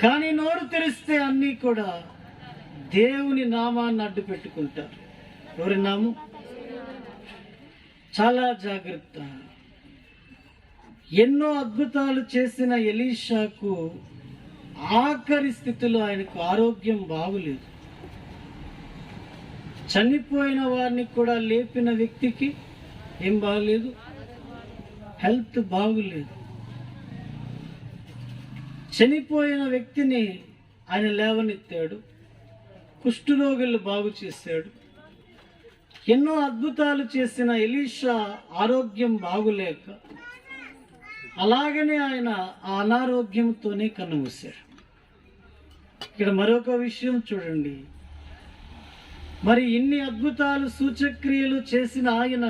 కానీ నోరు తెరిస్తే అన్నీ కూడా దేవుని నామాన్ని అడ్డు పెట్టుకుంటారు. ఎవరి నామం? చాలా జాగ్రత్త. ఎన్నో అద్భుతాలు చేసిన ఎలీషాకు ఆఖరి స్థితిలో ఆయనకు ఆరోగ్యం బాగులేదు. చనిపోయిన వారిని కూడా లేపిన వ్యక్తికి ఏం బాగలేదు, హెల్త్ బాగులేదు. చనిపోయిన వ్యక్తిని ఆయన లేవనెత్తాడు, కుష్ఠరోగులు బాగు చేశాడు. ఎన్నో అద్భుతాలు చేసిన ఎలీషా ఆరోగ్యం బాగులేక అలాగనే ఆయన ఆ అనారోగ్యంతోనే కన్నుమూశాడు. ఇక్కడ మరొక విషయం చూడండి. మరి ఇన్ని అద్భుతాలు సూచక్రియలు చేసిన ఆయన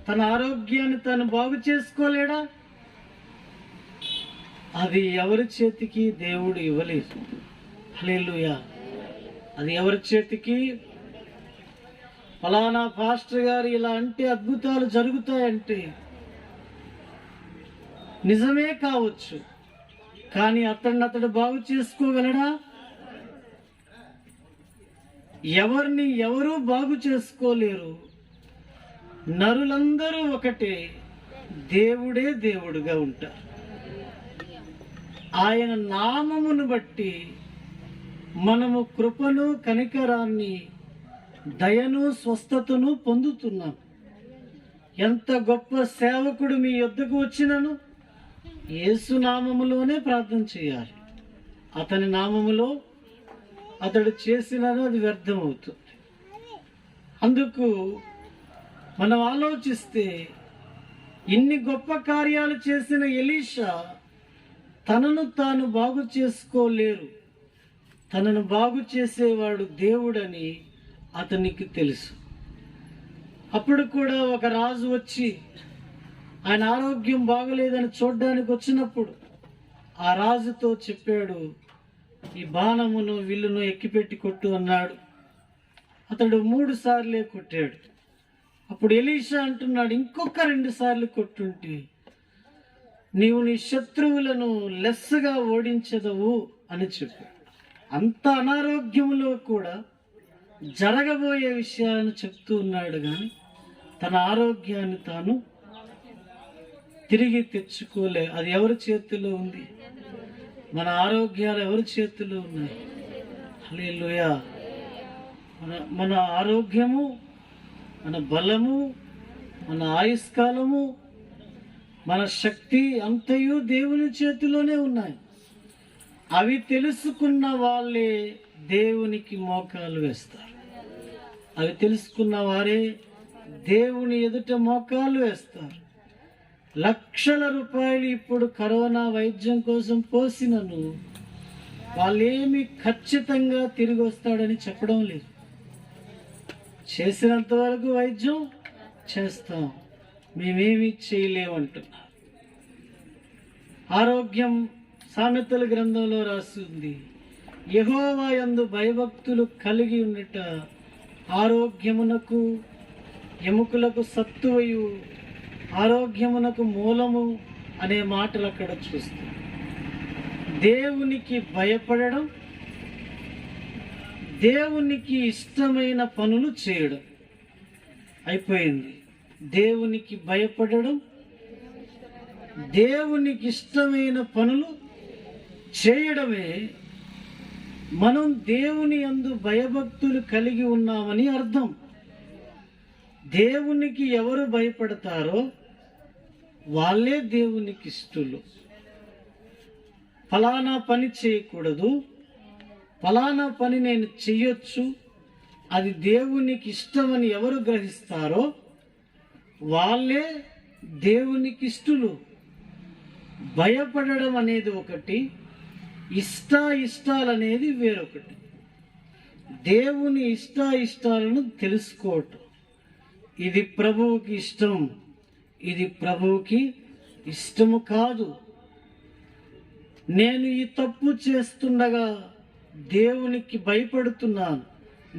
తన ఆరోగ్యాన్ని తను బాగు చేసుకోలేడా? అది ఎవరి చేతికి దేవుడు ఇవ్వలేదు. హల్లెలూయా. అది ఎవరి చేతికి? ఫలానా పాస్టర్ గారు ఇలా అంటే అద్భుతాలు జరుగుతాయంటే నిజమే కావచ్చు, కానీ అతడు బాగు చేసుకోగలడా? ఎవరిని ఎవరూ బాగు చేసుకోలేరు. నరులందరూ ఒకటే, దేవుడే దేవుడుగా ఉంటారు. ఆయన నామమును బట్టి మనము కృపను, కనికరాన్ని, దయను, స్వస్థతను పొందుతున్నాం. ఎంత గొప్ప సేవకుడు మీ యొద్దకు వచ్చినను యేసు నామములోనే ప్రార్థన చేయాలి. అతని నామములో అతడు చేసినను అది వ్యర్థమవుతుంది. అందుకు మనం ఆలోచిస్తే ఇన్ని గొప్ప కార్యాలు చేసిన ఎలీషా తనను తాను బాగు చేసుకోలేరు. తనను బాగు చేసేవాడు దేవుడని అతనికి తెలుసు. అప్పుడు కూడా ఒక రాజు వచ్చి ఆయన ఆరోగ్యం బాగలేదని చూడ్డానికి వచ్చినప్పుడు ఆ రాజుతో చెప్పాడు, ఈ బాణమును విల్లును ఎక్కిపెట్టి కొట్టు అన్నాడు. అతడు 3 సార్లే కొట్టాడు. అప్పుడు ఎలీషా అంటున్నాడు, ఇంకొక 2 సార్లు కొట్టుంటే నీవు నీ శత్రువులను లెస్సగా ఓడించదవు అని చెప్పాడు. అంత అనారోగ్యంలో కూడా జరగబోయే విషయాలను చెప్తూ ఉన్నాడు, కానీ తన ఆరోగ్యాన్ని తాను తిరిగి తెచ్చుకోలే. అది ఎవరి చేతిలో ఉంది? మన ఆరోగ్యాలు ఎవరి చేతిలో ఉన్నాయి? హల్లెలూయా. మన ఆరోగ్యము, మన బలము, మన ఆయుష్కాలము, మన శక్తి అంతయు దేవుని చేతిలోనే ఉన్నాయి. అవి తెలుసుకున్న వాళ్ళే దేవునికి మోకాలు వేస్తారు. అవి తెలుసుకున్న వారే దేవుని ఎదుట మోకాలు వేస్తారు. లక్షల రూపాయలు ఇప్పుడు కరోనా వైద్యం కోసం పోసినను వాళ్ళేమి ఖచ్చితంగా తిరిగి వస్తాడని చెప్పడం లేదు. చేసినంత వరకు వైద్యం చేస్తాం, మేమేమి చేయలేమంటున్నారు. ఆరోగ్యం సామెతల గ్రంథంలో రాస్తుంది, యెహోవా యందు భయభక్తులు కలిగి ఉన్నట ఆరోగ్యమునకు ఎముకలకు సత్తువయు ఆరోగ్యమునకు మూలము అనే మాటలు అక్కడ చూస్తాం. దేవునికి భయపడడం, దేవునికి ఇష్టమైన పనులు చేయడం అయిపోయింది. దేవునికి భయపడడం, దేవునికి ఇష్టమైన పనులు చేయడమే మనం దేవుని యందు భయభక్తులు కలిగి ఉన్నామని అర్థం. దేవునికి ఎవరు భయపడతారో వాళ్ళే దేవునికి ఇష్టలు. ఫలానా పని చేయకూడదు, ఫలానా పని నేను చెయ్యొచ్చు, అది దేవునికి ఇష్టమని ఎవరు గ్రహిస్తారో వాళ్ళే దేవునికి ఇష్టలు. భయపడడం అనేది ఒకటి, ఇష్టాలు అనేది వేరొకటి. దేవుని ఇష్టాలను తెలుసుకోవటం, ఇది ప్రభువుకి ఇష్టం, ఇది ప్రభువుకి ఇష్టము కాదు. నేను ఈ తప్పు చేస్తుండగా దేవునికి భయపడుతున్నాను,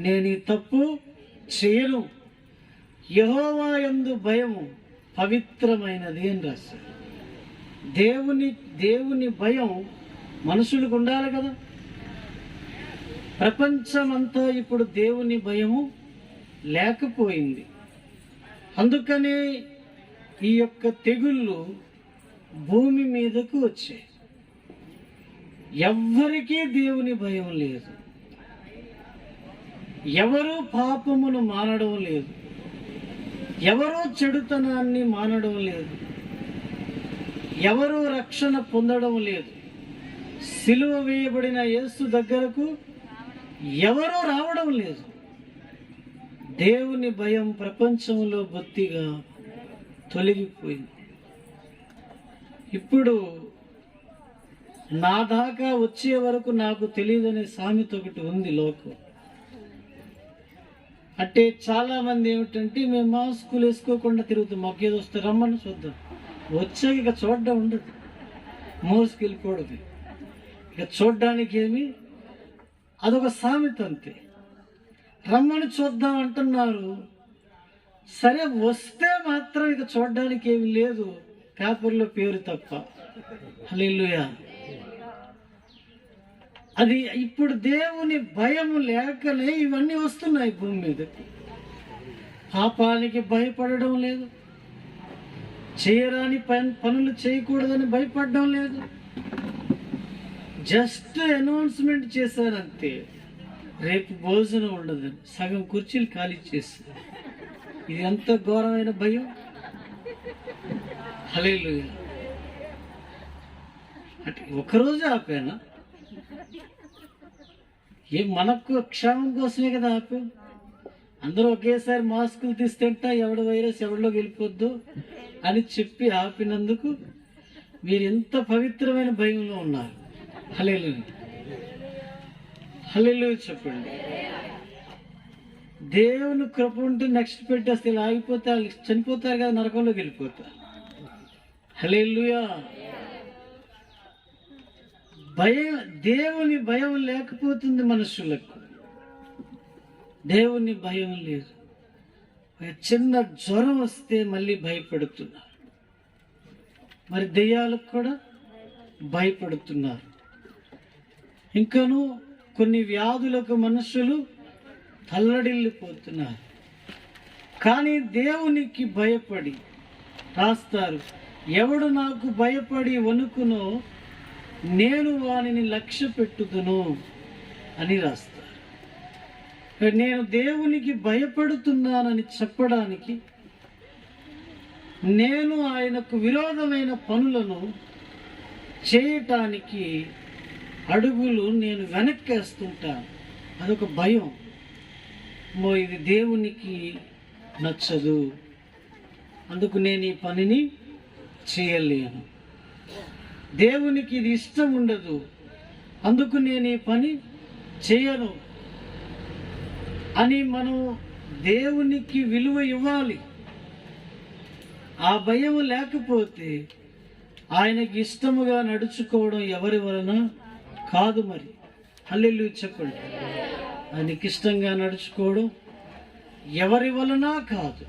నేను ఈ తప్పు చేయను. యెహోవా యందు భయము పవిత్రమైనది అని రాశారు. దేవుని భయం మనుషులకు ఉండాలి కదా. ప్రపంచమంతా ఇప్పుడు దేవుని భయము లేకపోయింది. అందుకనే ఈ యొక్క తెగుళ్ళు భూమి మీదకు వచ్చాయి. ఎవ్వరికీ దేవుని భయం లేదు, ఎవరు పాపమును మానడం లేదు, ఎవరూ చెడుతనాన్ని మానడం లేదు, ఎవరూ రక్షణ పొందడం లేదు. సిలువ వేయబడిన యేసు దగ్గరకు ఎవరూ రావడం లేదు. దేవుని భయం ప్రపంచంలో బొత్తిగా తొలగిపోయింది. ఇప్పుడు నా దాకా వచ్చే వరకు నాకు తెలియదనే సామెత ఒకటి ఉంది లోకం. అంటే చాలా మంది ఏమిటంటే మేము మాస్కులు వేసుకోకుండా తిరుగుతాం, మాకు ఏదో వస్తే రమ్మని చూద్దాం, వచ్చాక ఇక చూడడం ఉండదు, మోసుకెళ్ళిపోవడమే. ఇక చూడ్డానికి ఏమి, అదొక సామెత అంతే. రమ్మని చూద్దాం అంటున్నారు, సరే వస్తే మాత్రం ఇక చూడడానికి ఏమి లేదు, పేపర్లో పేరు తప్ప. హల్లెలూయా. అది ఇప్పుడు దేవుని భయం లేకనే ఇవన్నీ వస్తున్నాయి భూమి మీదకి. పాపానికి భయపడడం లేదు, చేయరాని పనులు చేయకూడదని భయపడడం లేదు. జస్ట్ అనౌన్స్మెంట్ చేశారంతే, రేపు భోజనం ఉండదని. సగం కుర్చీలు ఖాళీ చేశారు. ఇది ఎంత ఘోరమైన భయం. హల్లెలూయా. అంటే ఒకరోజు ఆపేనా? మనకు క్షేమం కోసమే కదా ఆపాం. అందరూ ఒకేసారి మాస్కులు తీస్తుంటా ఎవడ వైరస్ ఎవరిలోకి వెళ్ళిపోద్దు అని చెప్పి ఆపినందుకు మీరు ఎంత పవిత్రమైన భయంలో ఉన్నారు. హల్లెలూయా. హల్లెలూయా చెప్పండి. దేవుని కృప ఉంటే నెక్స్ట్ పెట్టేస్తే ఇలా ఆగిపోతే వాళ్ళు చనిపోతారు కదా, నరకంలోకి వెళ్ళిపోతారు. హల్లెలూయా. భయం, దేవుని భయం లేకపోతుంది మనుషులకు. దేవుని భయం లేదు. చిన్న జ్వరం వస్తే మళ్ళీ భయపడుతున్నారు. మరి దెయ్యాలకు కూడా భయపడుతున్నారు. ఇంకను కొన్ని వ్యాధులకు మనుషులు తల్లడిల్లిపోతున్నారు. కానీ దేవునికి భయపడి రాస్తారు, ఎవడు నాకు భయపడి వణుకునో నేను వానిని లక్ష్య పెట్టుదును అని రాస్తారు. నేను దేవునికి భయపడుతున్నానని చెప్పడానికి నేను ఆయనకు విరోధమైన పనులను చేయటానికి అడుగులు నేను వెనక్కేస్తుంటాను. అదొక భయం. ఇది దేవునికి నచ్చదు, అందుకు నేను ఈ పనిని చేయలేను. దేవునికి ఇది ఇష్టం ఉండదు, అందుకు నేను ఈ పని చేయను అని మనం దేవునికి విలువ ఇవ్వాలి. ఆ భయం లేకపోతే ఆయనకి ఇష్టముగా నడుచుకోవడం ఎవరి వలన కాదు. మరి హల్లెలూయా చెప్పండి. ఆయనకి ఇష్టంగా నడుచుకోవడం ఎవరి వలన కాదు.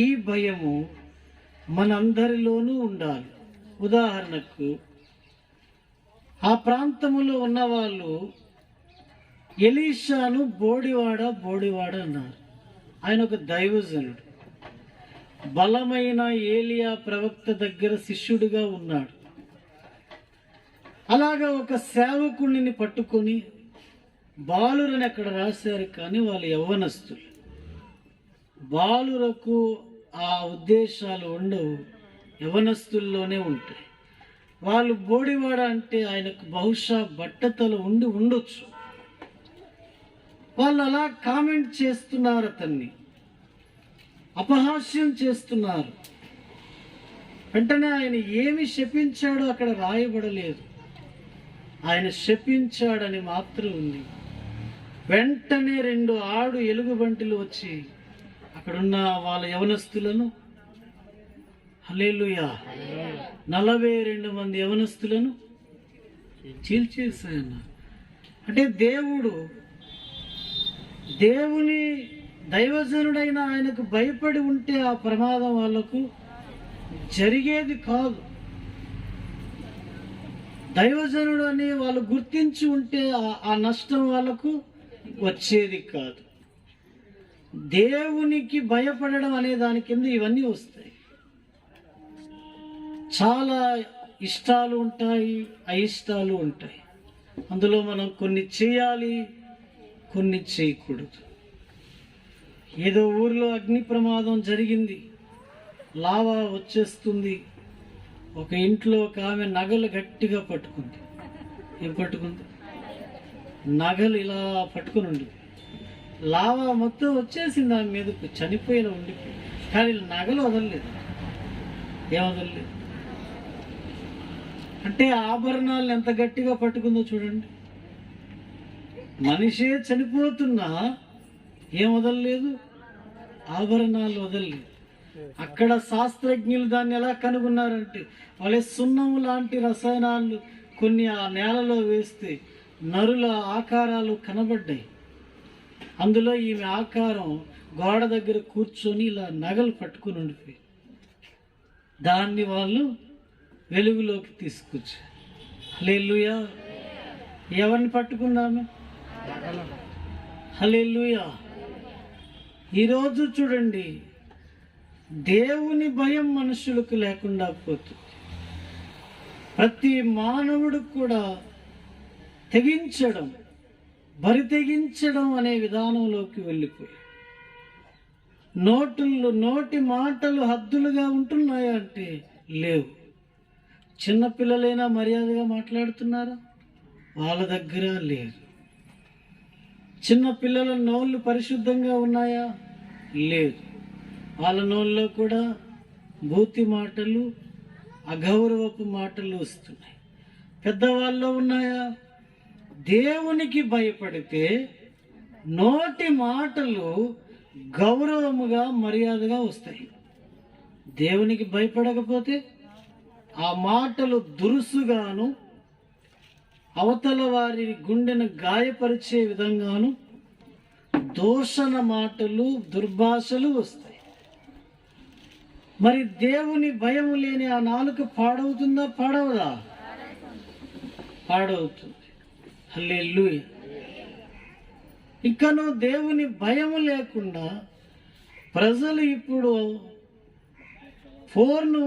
ఈ భయము మనందరిలోనూ ఉండాలి. ఉదాహరణకు ఆ ప్రాంతములో ఉన్నవాళ్ళు ఎలీషాను బోడివాడ అన్నారు. ఆయన ఒక దైవజనుడు, బలమైన ఏలియా ప్రవక్త దగ్గర శిష్యుడిగా ఉన్నాడు. అలాగా ఒక సేవకుడిని పట్టుకొని బాలురని అక్కడ రాశారు, కానీ వాళ్ళు యవ్వనస్తులు. బాలురకు ఆ ఉద్దేశాలు ఉండవు, యవ్వనస్తుల్లోనే ఉంటాయి. వాళ్ళు బోడివాడ అంటే ఆయనకు బహుశా బట్టతల ఉండొచ్చు. వాళ్ళు అలా కామెంట్ చేస్తున్నారు, అతన్ని అపహాస్యం చేస్తున్నారు. వెంటనే ఆయన ఏమి శపించాడో అక్కడ రాయబడలేదు, ఆయన శపించాడని మాత్రం ఉంది. వెంటనే 2 ఆడు ఎలుగుబంటిలు వచ్చి అక్కడున్న వాళ్ళ యవనస్తులను, హల్లెలూయా, 42 మంది యవనస్తులను చీల్చేశాయన్న. అంటే దేవుని దైవజనుడైన ఆయనకు భయపడి ఉంటే ఆ ప్రమాదం వాళ్ళకు జరిగేది కాదు. దైవజనుడు అని వాళ్ళు గుర్తించి ఉంటే ఆ నష్టం వాళ్ళకు వచ్చేది కాదు. దేవునికి భయపడడం అనే దాని కింద ఇవన్నీ వస్తాయి. చాలా ఇష్టాలు ఉంటాయి, అయిష్టాలు ఉంటాయి. అందులో మనం కొన్ని చేయాలి, కొన్ని చేయకూడదు. ఏదో ఊరిలో అగ్ని ప్రమాదం జరిగింది, లావా వచ్చేస్తుంది. ఒక ఇంట్లో ఒక ఆమె నగలు గట్టిగా పట్టుకుంది. ఏం పట్టుకుంది? నగలు ఇలా పట్టుకుని ఉంది. లావా మొత్తం వచ్చేసింది ఆమె మీదకు, చనిపోయిన ఉండిపోయి. కానీ నగలు వదలలేదు. ఏం వదలలేదు అంటే ఆభరణాలు ఎంత గట్టిగా పట్టుకుందో చూడండి. మనిషే చనిపోతున్నా ఏం వదలలేదు, ఆభరణాలు వదలలేదు. అక్కడ శాస్త్రజ్ఞులు దాన్ని ఎలా కనుగొన్నారంటే, వాళ్ళే సున్నము లాంటి రసాయనాలు కొన్ని ఆ నేలలో వేస్తే నరుల ఆకారాలు కనబడ్డాయి. అందులో ఈమె ఆకారం గోడ దగ్గర కూర్చొని ఇలా నగలు పట్టుకుని ఉండిపోయి, దాన్ని వాళ్ళు వెలుగులోకి తీసుకొచ్చారు. హల్లెలూయా. ఎవరిని పట్టుకున్నాము? హల్లెలూయా. ఈరోజు చూడండి, దేవుని భయం మనుషులకు లేకుండా పోతుంది. ప్రతి మానవుడు కూడా తెగించడం, బరి తెగించడం అనే విధానంలోకి వెళ్ళిపోయి, నోటి మాటలు హద్దులుగా ఉంటున్నాయా అంటే లేవు. చిన్నపిల్లలైనా మర్యాదగా మాట్లాడుతున్నారా? వాళ్ళ దగ్గర లేదు. చిన్న పిల్లల నోళ్ళు పరిశుద్ధంగా ఉన్నాయా? లేదు. వాళ్ళ నోళ్ళలో కూడా బూతి మాటలు, అగౌరవపు మాటలు వస్తున్నాయి. పెద్దవాళ్ళలో ఉన్నాయా? దేవునికి భయపడితే నోటి మాటలు గౌరవముగా, మర్యాదగా వస్తాయి. దేవునికి భయపడకపోతే ఆ మాటలు దురుసుగాను, అవతల వారి గుండెను గాయపరిచే విధంగాను దూషణ మాటలు, దుర్భాషలు వస్తాయి. మరి దేవుని భయం లేని ఆ నాలుక పాడవుతుందా? పాడవదా? పాడవుతుంది. హల్లెలూయా. ఇంకను దేవుని భయం లేకుండా ప్రజలు ఇప్పుడు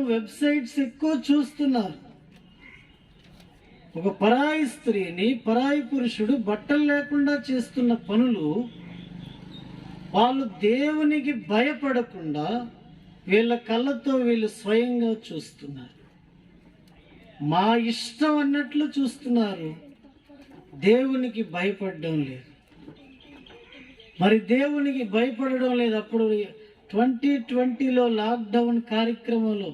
వెబ్సైట్స్ ఎక్కువ చూస్తున్నారు. ఒక పరాయి స్త్రీని, పరాయి పురుషుడు బట్టలు లేకుండా చేస్తున్న పనులు వాళ్ళు దేవునికి భయపడకుండా వీళ్ళ కళ్ళతో వీళ్ళు స్వయంగా చూస్తున్నారు. మా ఇష్టం అన్నట్లు చూస్తున్నారు, దేవునికి భయపడడం లేదు. మరి దేవునికి భయపడడం లేదు. అప్పుడు 2020లో లాక్డౌన్ కార్యక్రమంలో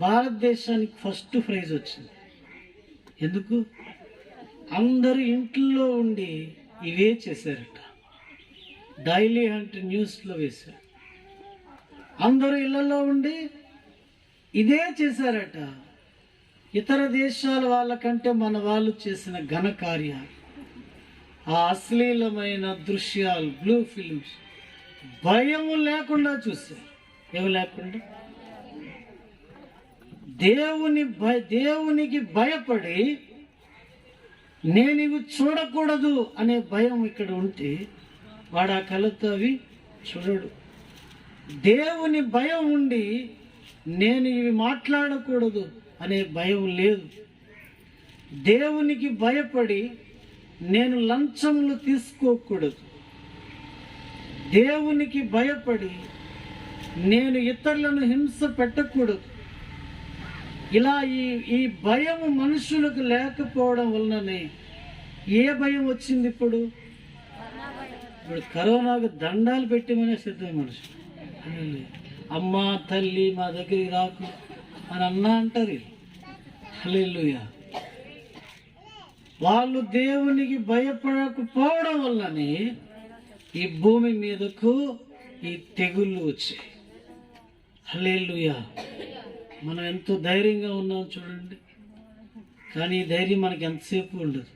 భారతదేశానికి ఫస్ట్ ప్రైజ్ వచ్చింది. ఎందుకు? అందరూ ఇంట్లో ఉండి ఇవే చేశారట. డైలీ హంట్ న్యూస్లో వేశారు. అందరూ ఇళ్లలో ఉండి ఇదే చేశారట. ఇతర దేశాల వాళ్ళకంటే మన వాళ్ళు చేసిన ఘన కార్యాలు, ఆ అశ్లీలమైన దృశ్యాలు, బ్లూ ఫిల్మ్స్ భయం లేకుండా చూశారు. ఏమి లేకుండా దేవునికి భయపడి నేను ఇవి చూడకూడదు అనే భయం ఇక్కడ ఉంటే వాడు ఆ కళ్ళతో అవి చూడడు. దేవుని భయం ఉండి నేను ఇవి మాట్లాడకూడదు అనే భయం లేదు. దేవునికి భయపడి నేను లంచములు తీసుకోకూడదు, దేవునికి భయపడి నేను ఇతరులను హింస పెట్టకూడదు. ఇలా ఈ భయం మనుషులకు లేకపోవడం వలననే ఏ భయం వచ్చింది? ఇప్పుడు కరోనాకు దండాలు పెట్టమనే సిద్ధం మనుషులు. అమ్మా తల్లి మా దగ్గరికి రాకు అని అన్నా అంటారు. హల్లెలూయా. వాళ్ళు దేవునికి భయపడకపోవడం వల్లనే ఈ భూమి మీదకు ఈ తెగుళ్ళు వచ్చాయి. హల్లెలూయా. మనం ఎంతో ధైర్యంగా ఉన్నాం చూడండి, కానీ ఈ ధైర్యం మనకి ఎంతసేపు ఉండదు.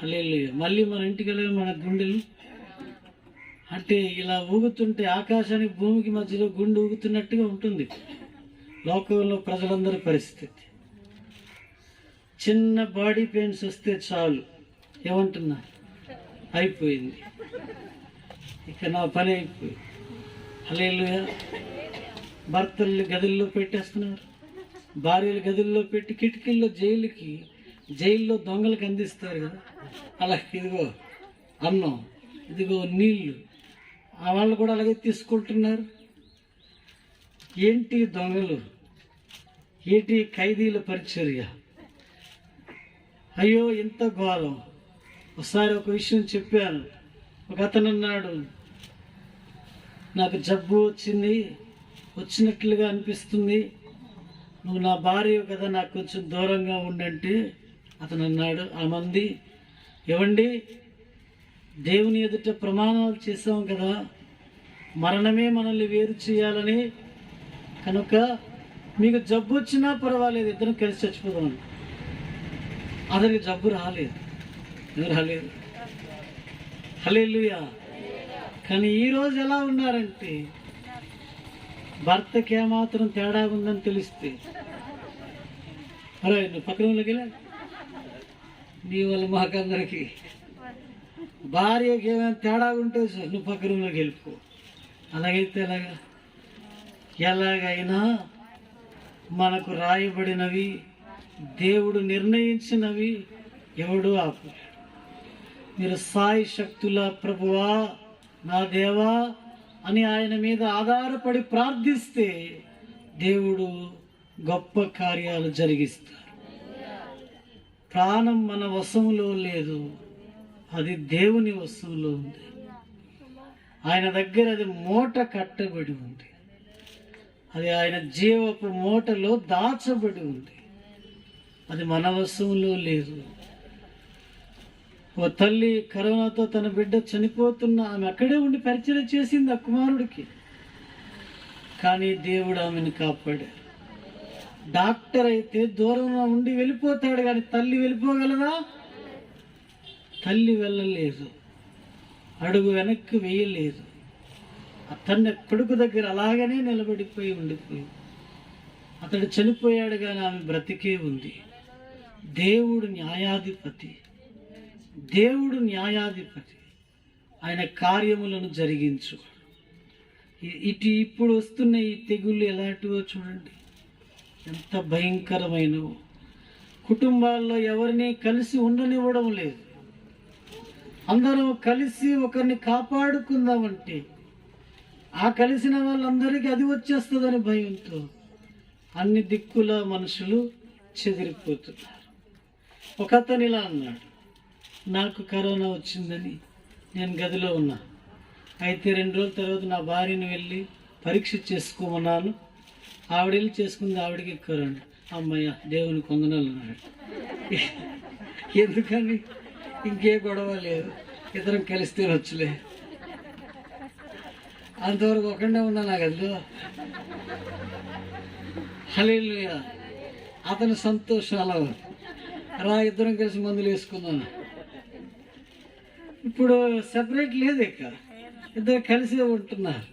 హల్లెలూయా. మళ్ళీ మన ఇంటికి వెళ్ళి మన గుండెలు అంటే ఇలా ఊగుతుంటే ఆకాశానికి భూమికి మధ్యలో గుండె ఊగుతున్నట్టుగా ఉంటుంది లోకంలో ప్రజలందరి పరిస్థితి. చిన్న బాడీ పెయిన్స్ వస్తే చాలు ఏమంటున్నా, అయిపోయింది, ఇక నా పని అయిపోయింది. హల్లెలూయా. భర్తల్ని గదుల్లో పెట్టేస్తున్నారు, భార్యలు గదుల్లో పెట్టి కిటికీల్లో జైల్లో దొంగలకు అందిస్తారు కదా, అలా ఇదిగో అన్నం, ఇదిగో నీళ్ళు, ఆ వాళ్ళు కూడా అలాగే తీసుకుంటున్నారు. ఏంటి దొంగలు, ఏంటి ఖైదీల పరిచర్య? అయ్యో ఇంత ఘోరం. ఒకసారి ఒక విషయం చెప్పాను. ఒక అతను అన్నాడు, నాకు జబ్బు వచ్చినట్లుగా అనిపిస్తుంది, నువ్వు నా భార్య కదా, నాకు కొంచెం దూరంగా ఉండంటే అతను అన్నాడు, ఆ మంది ఏవండి దేవుని ఎదుట ప్రమాణాలు చేసాం కదా, మరణమే మనల్ని వేరు చేయాలని, కనుక మీకు జబ్బు వచ్చినా పర్వాలేదు, ఇద్దరం కలిసి చచ్చిపోదాం. అతనికి జబ్బు రాలేదు. హల్లెలూయా. కానీ ఈరోజు ఎలా ఉన్నారంటే భర్తకి ఏమాత్రం తేడా ఉందని తెలిస్తే, అరే నువ్వు పక్కనలోకి వెళ్ళా, నీ వల్ల మాకందరికి భార్యకి ఏమైనా తేడా ఉంటే సార్ నువ్వు పక్కనలోకి వెళ్ళిపో. అలాగైతే ఎలాగైనా మనకు రాయబడినవి, దేవుడు నిర్ణయించినవి ఎవడు ఆపలేడు. మీరు సాయి శక్తుల ప్రభువా నా దేవా అని ఆయన మీద ఆధారపడి ప్రార్థిస్తే దేవుడు గొప్ప కార్యాలు జరిగిస్తారు. ప్రాణం మన వశంలో లేదు, అది దేవుని వశంలో ఉంది. ఆయన దగ్గర అది మూట కట్టబడి ఉంది, అది ఆయన జీవపు మూటలో దాచబడి ఉంది, అది మన వశంలో లేదు. ఓ తల్లి కరోనాతో తన బిడ్డ చనిపోతున్నా ఆమె అక్కడే ఉండి పరిచయం చేసింది ఆ కుమారుడికి, కానీ దేవుడు ఆమెను కాపాడాడు. డాక్టర్ అయితే దూరంగా ఉండి వెళ్ళిపోతాడు, కానీ తల్లి వెళ్ళిపోగలదా? తల్లి వెళ్ళలేదు, అడుగు వెనక్కి వేయలేదు. అతన్ని కొడుకు దగ్గర అలాగనే నిలబడిపోయి ఉండిపోయింది. అతడు చనిపోయాడు, కానీ ఆమె బ్రతికే ఉంది. దేవుడు న్యాయాధిపతి, దేవుడు న్యాయాధిపతి, ఆయన కార్యములను జరిగించు. ఇప్పుడు వస్తున్న ఈ తెగుళ్ళు ఎలాంటివో చూడండి, ఎంత భయంకరమైనవో. కుటుంబాల్లో ఎవరిని కలిసి ఉండనివ్వడం లేదు. అందరం కలిసి ఒకరిని కాపాడుకుందామంటే ఆ కలిసిన వాళ్ళందరికీ అది వచ్చేస్తుందని భయంతో అన్ని దిక్కుల మనుషులు చెదిరిపోతున్నారు. ఒక అతను ఇలా అన్నాడు, నాకు కరోనా వచ్చిందని నేను గదిలో ఉన్నా. అయితే 2 రోజుల తర్వాత నా భార్యను వెళ్ళి పరీక్ష చేసుకోమన్నాను. ఆవిడ వెళ్ళి చేసుకుంది, ఆవిడకి కరోనా. అమ్మయ్య దేవుని కొందనాలు అన్నాడు. ఎందుకని? ఇంకే గొడవ లేదు, ఇద్దరం కలిస్తే వచ్చలే. అంతవరకు ఒకడే ఉన్నా నా గదిలో. హల్లెలూయా. అతని సంతోషాలు రా, ఇద్దరం కలిసి మందులు వేసుకున్నాను. ఇప్పుడు సెపరేట్ లేదు, ఇక ఇద్దరు కలిసే ఉంటున్నారు.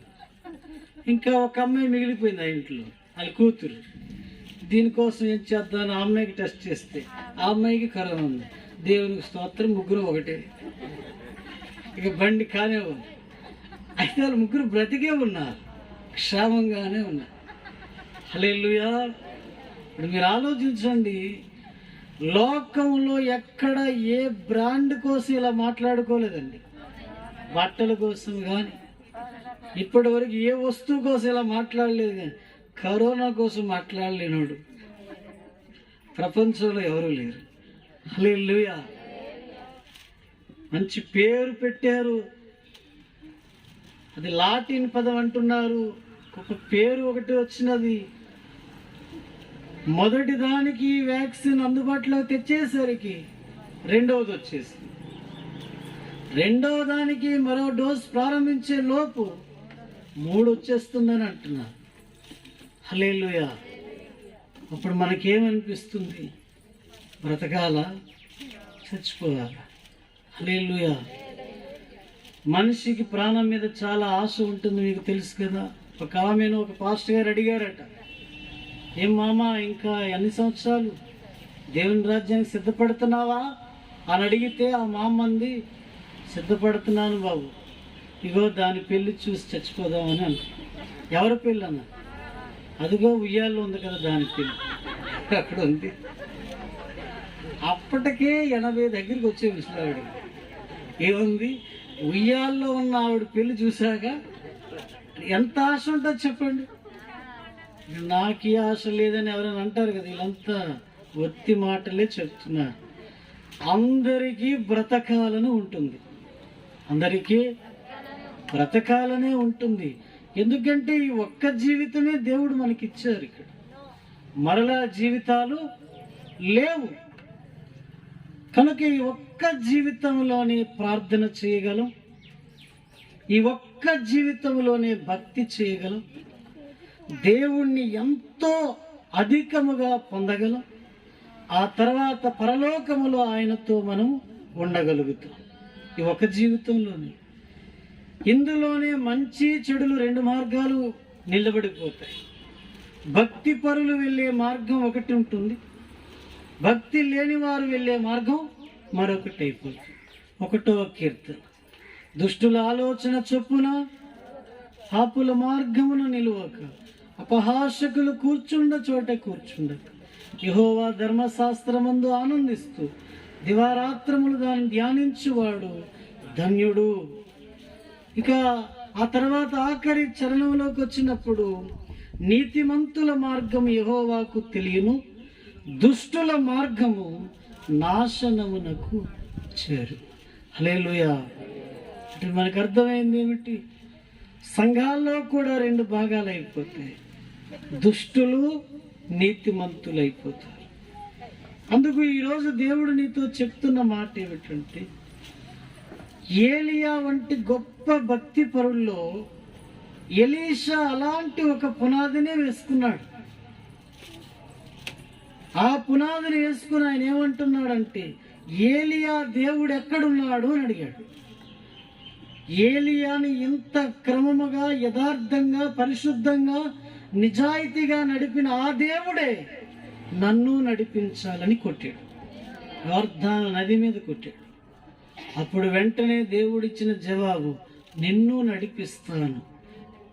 ఇంకా ఒక అమ్మాయి మిగిలిపోయింది ఆ ఇంట్లో, వాళ్ళ కూతురు. దీనికోసం ఏం చేద్దామని ఆ అమ్మాయికి టెస్ట్ చేస్తే ఆ అమ్మాయికి కరోనా ఉంది. దేవునికి స్తోత్రం, ముగ్గురు ఒకటే. ఇక బండి కానే ఉంది. అయితే వాళ్ళు ముగ్గురు బ్రతికే ఉన్నారు, క్షేమంగానే ఉన్నారు. హల్లెలూయా. ఇప్పుడు మీరు ఆలోచించండి, లోకంలో ఎక్కడ ఏ బ్రాండ్ కోసం ఇలా మాట్లాడుకోలేదండి. బట్టల కోసం కానీ ఇప్పటి వరకు ఏ వస్తువు కోసం ఇలా మాట్లాడలేదు. కానీ కరోనా కోసం మాట్లాడలేనోడు ప్రపంచంలో ఎవరు లేరు. హల్లెలూయా. మంచి పేరు పెట్టారు, అది లాటిన్ పదం అంటున్నారు. ఒక పేరు ఒకటి వచ్చినది. మొదటి దానికి వ్యాక్సిన్ అందుబాటులో తెచ్చేసరికి రెండవది వచ్చేసింది. రెండవ దానికి మరో డోస్ ప్రారంభించే లోపు 3 వచ్చేస్తుందని అంటున్నారు. హల్లెలూయా. అప్పుడు మనకేమనిపిస్తుంది? బ్రతకాలా, చచ్చిపోవాలా? హల్లెలూయా. మనిషికి ప్రాణం మీద చాలా ఆశ ఉంటుంది, మీకు తెలుసు కదా. ఒక ఆమెను ఒక పాస్టర్ గారు అడిగారట, ఏం మామా ఇంకా ఎన్ని సంవత్సరాలు దేవుని రాజ్యానికి సిద్ధపడుతున్నావా అని అడిగితే ఆ మామ అంది, సిద్ధపడుతున్నాను బాబు, ఇగో దాని పెళ్ళి చూసి చచ్చిపోదామని అన్న. ఎవరి పెళ్ళి అన్న? అదిగో ఉయ్యాల్లో ఉంది కదా దాని పెళ్ళి, అక్కడ ఉంది. అప్పటికే 80 దగ్గరికి వచ్చే ముసలావిడ ఏముంది, ఉయ్యాల్లో ఉన్న ఆవిడ పెళ్ళి చూశాక ఎంత ఆశ ఉంటుందో చెప్పండి. నాకు ఈ ఆశ లేదని ఎవరైనా అంటారు కదా, వీళ్ళంతా ఒత్తి మాటలే చెప్తున్నారు. అందరికీ బ్రతకాలని ఉంటుంది, అందరికీ బ్రతకాలనే ఉంటుంది. ఎందుకంటే ఈ ఒక్క జీవితమే దేవుడు మనకిచ్చారు. ఇక్కడ మరలా జీవితాలు లేవు కనుక ఈ ఒక్క జీవితంలోనే ప్రార్థన చేయగలం, ఈ ఒక్క జీవితంలోనే భక్తి చేయగలం, దేవుణ్ణి ఎంతో అధికముగా పొందగలం. ఆ తర్వాత పరలోకములో ఆయనతో మనం ఉండగలుగుతాం. ఈ ఒక జీవితంలోనే. ఇందులోనే మంచి చెడులు 2 మార్గాలు నిలబడిపోతాయి. భక్తి పరులు వెళ్ళే మార్గం ఒకటి ఉంటుంది, భక్తి లేని వారు వెళ్ళే మార్గం మరొకటి అయిపోతుంది. 1వ కీర్తన, దుష్టుల ఆలోచన చొప్పున పాపుల మార్గమున నిలువక, అపహాసకులు కూర్చుండ చోట కూర్చుండక, యెహోవా ధర్మశాస్త్రమందు ఆనందిస్తూ దివారాత్రములు దాన్ని ధ్యానించువాడు ధన్యుడు. ఇక ఆ తర్వాత ఆఖరి చరణంలోకి వచ్చినప్పుడు, నీతిమంతుల మార్గం యెహోవాకు తెలియను, దుష్టుల మార్గము నాశనమునకు చేరు. హల్లెలూయా. అంటే మనకు అర్థమైంది ఏమిటి? సంఘాల్లో కూడా 2 భాగాలు అయిపోతాయి, దుష్టులు నీతిమంతులు అయిపోతారు. అందుకు ఈరోజు దేవుడు నీతో చెప్తున్న మాట ఏమిటంటే, ఏలియా వంటి గొప్ప భక్తి పరుల్లో ఎలీషా అలాంటి ఒక పునాదినే వేసుకున్నాడు. ఆ పునాదిని వేసుకుని ఆయన ఏమంటున్నాడంటే, ఏలియా దేవుడు ఎక్కడున్నాడు అని అడిగాడు. ఏలియాని ఇంత క్రమముగా, యథార్థంగా, పరిశుద్ధంగా, నిజాయితీగా నడిపిన ఆ దేవుడే నన్ను నడిపించాలని కొట్టాడు. యోర్దాను నది మీద కొట్టాడు. అప్పుడు వెంటనే దేవుడిచ్చిన జవాబు, నిన్ను నడిపిస్తాను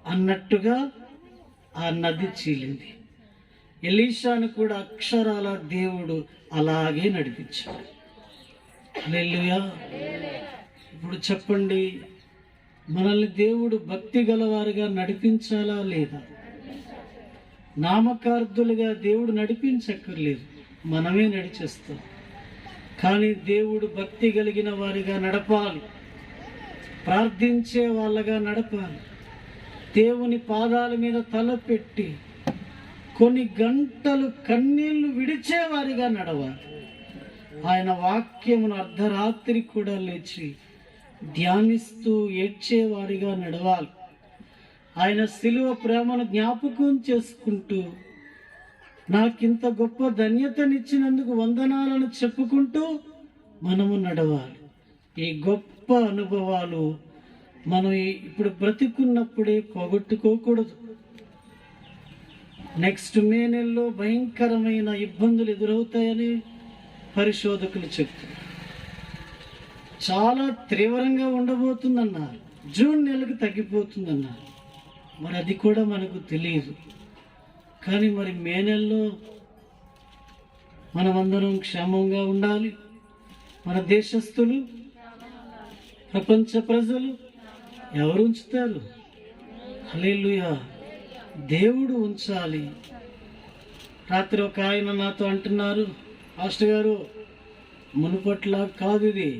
అన్నట్టుగా ఆ నది చీలింది. ఎలీషాను కూడా అక్షరాల దేవుడు అలాగే నడిపించాడు. హల్లెలూయా. ఇప్పుడు చెప్పండి, మనల్ని దేవుడు భక్తి గలవారుగా నడిపించాలా లేదా? నామకార్థులుగా దేవుడు నడిపించక్కర్లేదు, మనమే నడిచేస్తాం. కానీ దేవుడు భక్తి కలిగిన వారిగా నడపాలి, ప్రార్థించే వాళ్ళగా నడపాలి, దేవుని పాదాల మీద తలపెట్టి కొన్ని గంటలు కన్నీళ్లు విడిచేవారిగా నడవాలి. ఆయన వాక్యమును అర్ధరాత్రి కూడా లేచి ధ్యానిస్తూ ఏడ్చేవారిగా నడవాలి. ఆయన శిలువ ప్రేమను జ్ఞాపకం చేసుకుంటూ నాకింత గొప్ప ధన్యతనిచ్చినందుకు వందనాలను చెప్పుకుంటూ మనము నడవాలి. ఈ గొప్ప అనుభవాలు మనం ఇప్పుడు బ్రతికున్నప్పుడే పోగొట్టుకోకూడదు. నెక్స్ట్ మే నెలలో భయంకరమైన ఇబ్బందులు ఎదురవుతాయని పరిశోధకులు చెప్తున్నారు. చాలా తీవ్రంగా ఉండబోతుందన్నారు. జూన్ నెలకు తగ్గిపోతుందన్నారు. మరి అది కూడా మనకు తెలియదు. కానీ మరి మే నెలలో మనమందరం క్షేమంగా ఉండాలి. మన దేశస్థులు, ప్రపంచ ప్రజలు ఎవరు ఉంచుతారు? హల్లెలూయా. దేవుడు ఉంచాలి. రాత్రి ఒక ఆయన నాతో అంటున్నారు, పాస్టర్ గారు మునుపట్లా కాదు, ఇది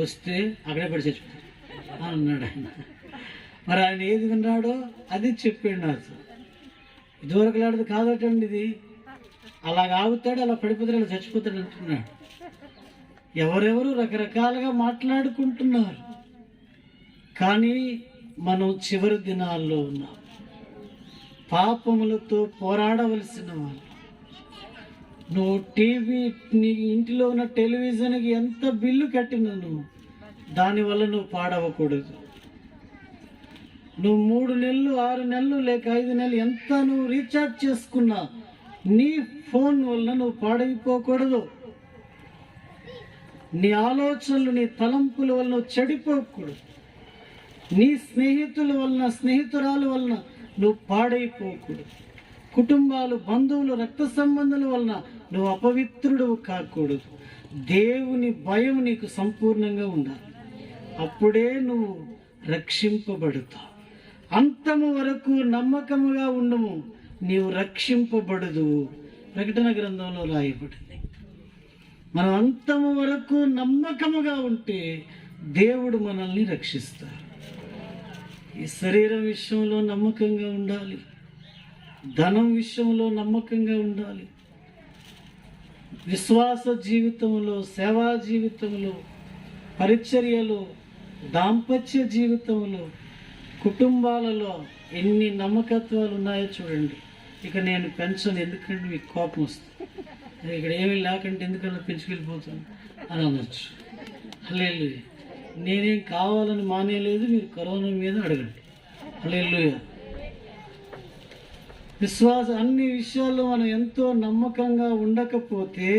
వస్తే అక్కడే పడి చచ్చిపోతారు అన్నాడు ఆయన. మరి ఆయన ఏది విన్నాడో అది చెప్పాడు నాతో. ఇదివరకు లాంటిది కాదటండి, ఇది అలా ఆగుతాడు, అలా పడిపోతాడు, అలా చచ్చిపోతాడు అంటున్నాడు. ఎవరెవరు రకరకాలుగా మాట్లాడుకుంటున్నారు. కానీ మనం చివరి దినాల్లో ఉన్నాం. పాపములతో పోరాడవలసిన వాళ్ళు. నువ్వు నీ ఇంటిలో ఉన్న టెలివిజన్కి ఎంత బిల్లు కట్టినా నువ్వు దానివల్ల నువ్వు పాడవకూడదు. నువ్వు 3 నెలలు 6 నెలలు లేక 5 నెలలు ఎంత నువ్వు రీఛార్జ్ చేసుకున్నా నీ ఫోన్ వల్ల నువ్వు పాడైపోకూడదు. నీ ఆలోచనలు, నీ తలంపుల వల్ల నువ్వు చెడిపోకూడదు. నీ స్నేహితుల వలన, స్నేహితురాల వలన నువ్వు పాడైపోకూడదు. కుటుంబాలు, బంధువులు, రక్త సంబంధాల వలన నువ్వు అపవిత్రుడు కాకూడదు. దేవుని భయం నీకు సంపూర్ణంగా ఉండాలి. అప్పుడే నువ్వు రక్షింపబడుతావు. అంతము వరకు నమ్మకముగా ఉండము, నీవు రక్షింపబడదు. ప్రకటన గ్రంథంలో రాయబడింది. మనం అంతము వరకు నమ్మకముగా ఉంటే దేవుడు మనల్ని రక్షిస్తాడు. ఈ శరీరం విషయంలో నమ్మకంగా ఉండాలి, ధనం విషయంలో నమ్మకంగా ఉండాలి. విశ్వాస జీవితంలో, సేవా జీవితంలో, పరిచర్యలో, దాంపత్య జీవితంలో, కుటుంబాలలో ఎన్ని నమ్మకత్వాలు ఉన్నాయో చూడండి. ఇక నేను పెంచను, ఎందుకంటే మీకు కోపం వస్తుంది. ఇక్కడ ఏమీ లేకంటే ఎందుకన్నా పెంచుకెళ్ళిపోతాను అని అనొచ్చు. హల్లెలూయా. నేనేం కావాలని మానేయలేదు, మీరు కరోనా మీద అడగండి. హల్లెలూయా. అన్ని విషయాల్లో మనం ఎంతో నమ్మకంగా ఉండకపోతే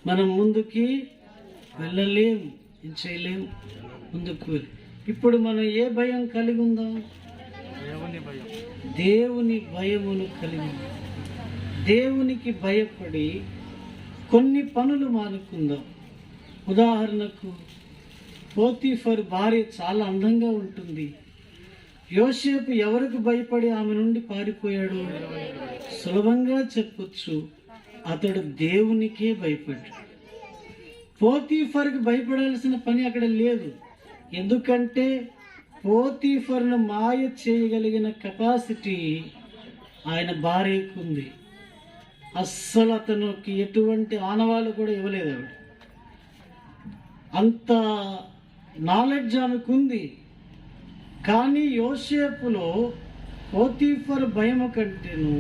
మనం ముందుకి వెళ్ళలేము, ఏం చేయలేము, ముందుకు. ఇప్పుడు మనం ఏ భయం కలిగి ఉందాం? దేవుని భయమును కలిగి ఉందాం. దేవునికి భయపడి కొన్ని పనులు మానుకుందాం. ఉదాహరణకు, పోతీఫర్ భార్య చాలా అందంగా ఉంటుంది. యోసేపు ఎవరికి భయపడి ఆమె నుండి పారిపోయాడు? సులభంగా చెప్పొచ్చు, అతడు దేవునికే భయపడ్డాడు. పోతీఫర్కి భయపడాల్సిన పని అక్కడ లేదు. ఎందుకంటే పోతీఫర్ను మాయ చేయగలిగిన కెపాసిటీ ఆయన భార్యకు ఉంది. అస్సలు అతనికి ఎటువంటి ఆనవాళ్ళు కూడా ఇవ్వలేదు ఆవిడ. అంత నాలెడ్జ్ ఆమెకు ఉంది. కానీ యోసేపులో పోతీఫర్ భయం కంటేను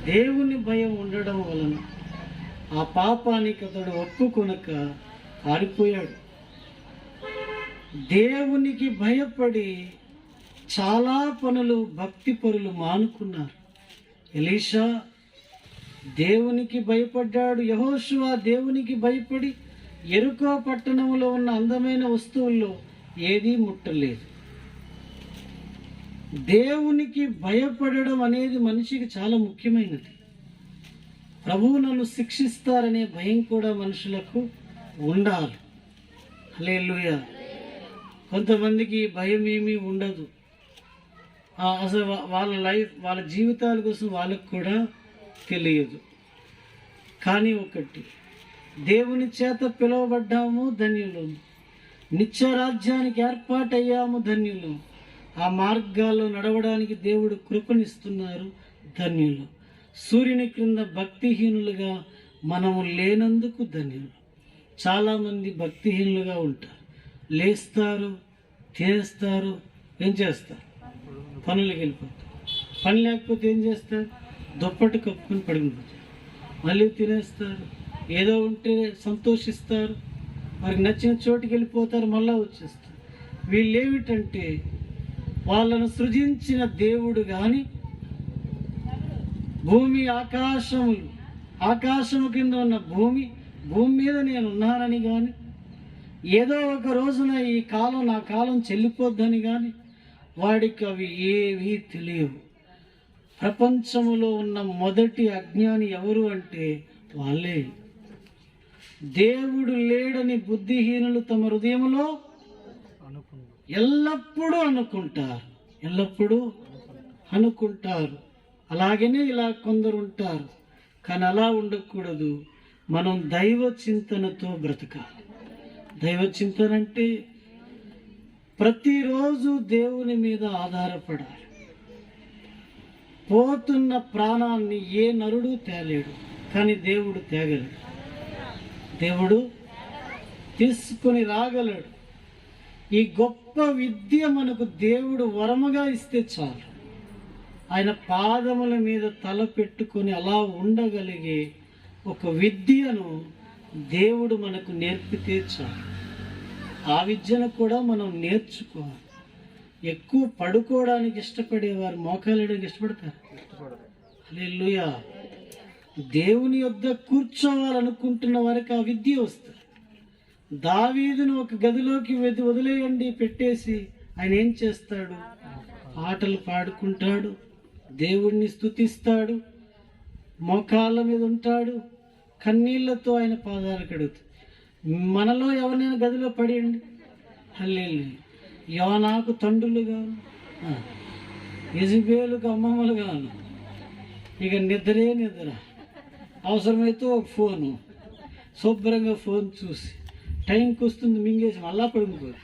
దేవుని భయం ఉండడం వలన ఆ పాపానికి అతడు ఒప్పుకొనక పారిపోయాడు. దేవునికి భయపడి చాలా పనులు భక్తి పరులు మానుకున్నారు. ఎలీషా దేవునికి భయపడ్డాడు. యెహోషువ దేవునికి భయపడి యెరికో పట్టణంలో ఉన్న అందమైన వస్తువుల్లో ఏదీ ముట్టలేదు. దేవునికి భయపడడం అనేది మనిషికి చాలా ముఖ్యమైనది. ప్రభువు నన్ను శిక్షిస్తారనే భయం కూడా మనుషులకు ఉండాలి. హల్లెలూయా. కొంతమందికి భయం ఏమీ ఉండదు. అసలు వాళ్ళ జీవితాల కోసం వాళ్ళకు కూడా తెలియదు. కానీ ఒకటి, దేవుని చేత పిలువబడ్డాము, ధన్యులు. నిత్యరాజ్యానికి ఏర్పాటయ్యాము, ధన్యులు. ఆ మార్గాల్లో నడవడానికి దేవుడు కృపనిస్తున్నారు, ధన్యులు. సూర్యుని క్రింద భక్తిహీనులుగా మనము లేనందుకు ధన్యులు. చాలామంది భక్తిహీనులుగా ఉంటారు. లేస్తారు, తినేస్తారు, ఏం చేస్తారు? పనులకు వెళ్ళిపోతారు. పని లేకపోతే ఏం చేస్తారు? దుప్పటి కప్పుకొని పడుకుంటారు. మళ్ళీ తినేస్తారు, ఏదో ఉంటే సంతోషిస్తారు, వారికి నచ్చిన చోటుకి వెళ్ళిపోతారు, మళ్ళీ వచ్చేస్తారు. వీళ్ళు ఏమిటంటే వాళ్ళను సృజించిన దేవుడు కానీ, భూమి ఆకాశము కింద ఉన్న భూమి మీద నేను ఉన్నానని కానీ, ఏదో ఒక రోజున నా కాలం చెల్లిపోద్దని కానీ వాడికి అవి ఏవీ తెలియవు. ప్రపంచంలో ఉన్న మొదటి అజ్ఞాని ఎవరు అంటే వాళ్ళే. దేవుడు లేడని బుద్ధిహీనులు తమ హృదయంలో ఎల్లప్పుడూ అనుకుంటారు. అలాగనే ఇలా కొందరు ఉంటారు. కానీ అలా ఉండకూడదు. మనం దైవ చింతనతో బ్రతకాలి. దైవ చింతన అంటే ప్రతిరోజు దేవుని మీద ఆధారపడాలి. పోతున్న ప్రాణాన్ని ఏ నరుడు తేలేడు, కానీ దేవుడు తేగలడు. దేవుడు తీసుకుని రాగలడు. ఈ గొప్ప విద్య మనకు దేవుడు వరముగా ఇస్తే చాలు. ఆయన పాదముల మీద తల పెట్టుకొని అలా ఉండగలిగే ఒక విద్యను దేవుడు మనకు నేర్పితే చాలు. ఆ విద్యను కూడా మనం నేర్చుకోవాలి. ఎక్కువ పడుకోవడానికి ఇష్టపడేవారు మోకాలేయడానికి ఇష్టపడతారు. హల్లెలూయా. దేవుని యొద్ద కూర్చోవాలనుకుంటున్న వారికి ఆ విద్య వస్తుంది. దావీదును ఒక గదిలోకి వదిలేయండి పెట్టేసి ఆయన ఏం చేస్తాడు? పాటలు పాడుకుంటాడు, దేవుణ్ణి స్తుతిస్తాడు, మోకాళ్ళ మీద ఉంటాడు, కన్నీళ్లతో ఆయన పాదాలు కడుగుతాడు. మనలో ఎవరినైనా గదిలో పడేయండి, హల్లెలూయా. యోనాకు తండ్రులుగాను, యెజబేలుకు అమ్మమ్మలుగాను, ఇక నిద్రే నిద్ర. అవసరమైతే ఒక ఫోను, శుభ్రంగా ఫోన్ చూసి టైంకి వస్తుంది మింగేసి మళ్ళా పడుకోడు,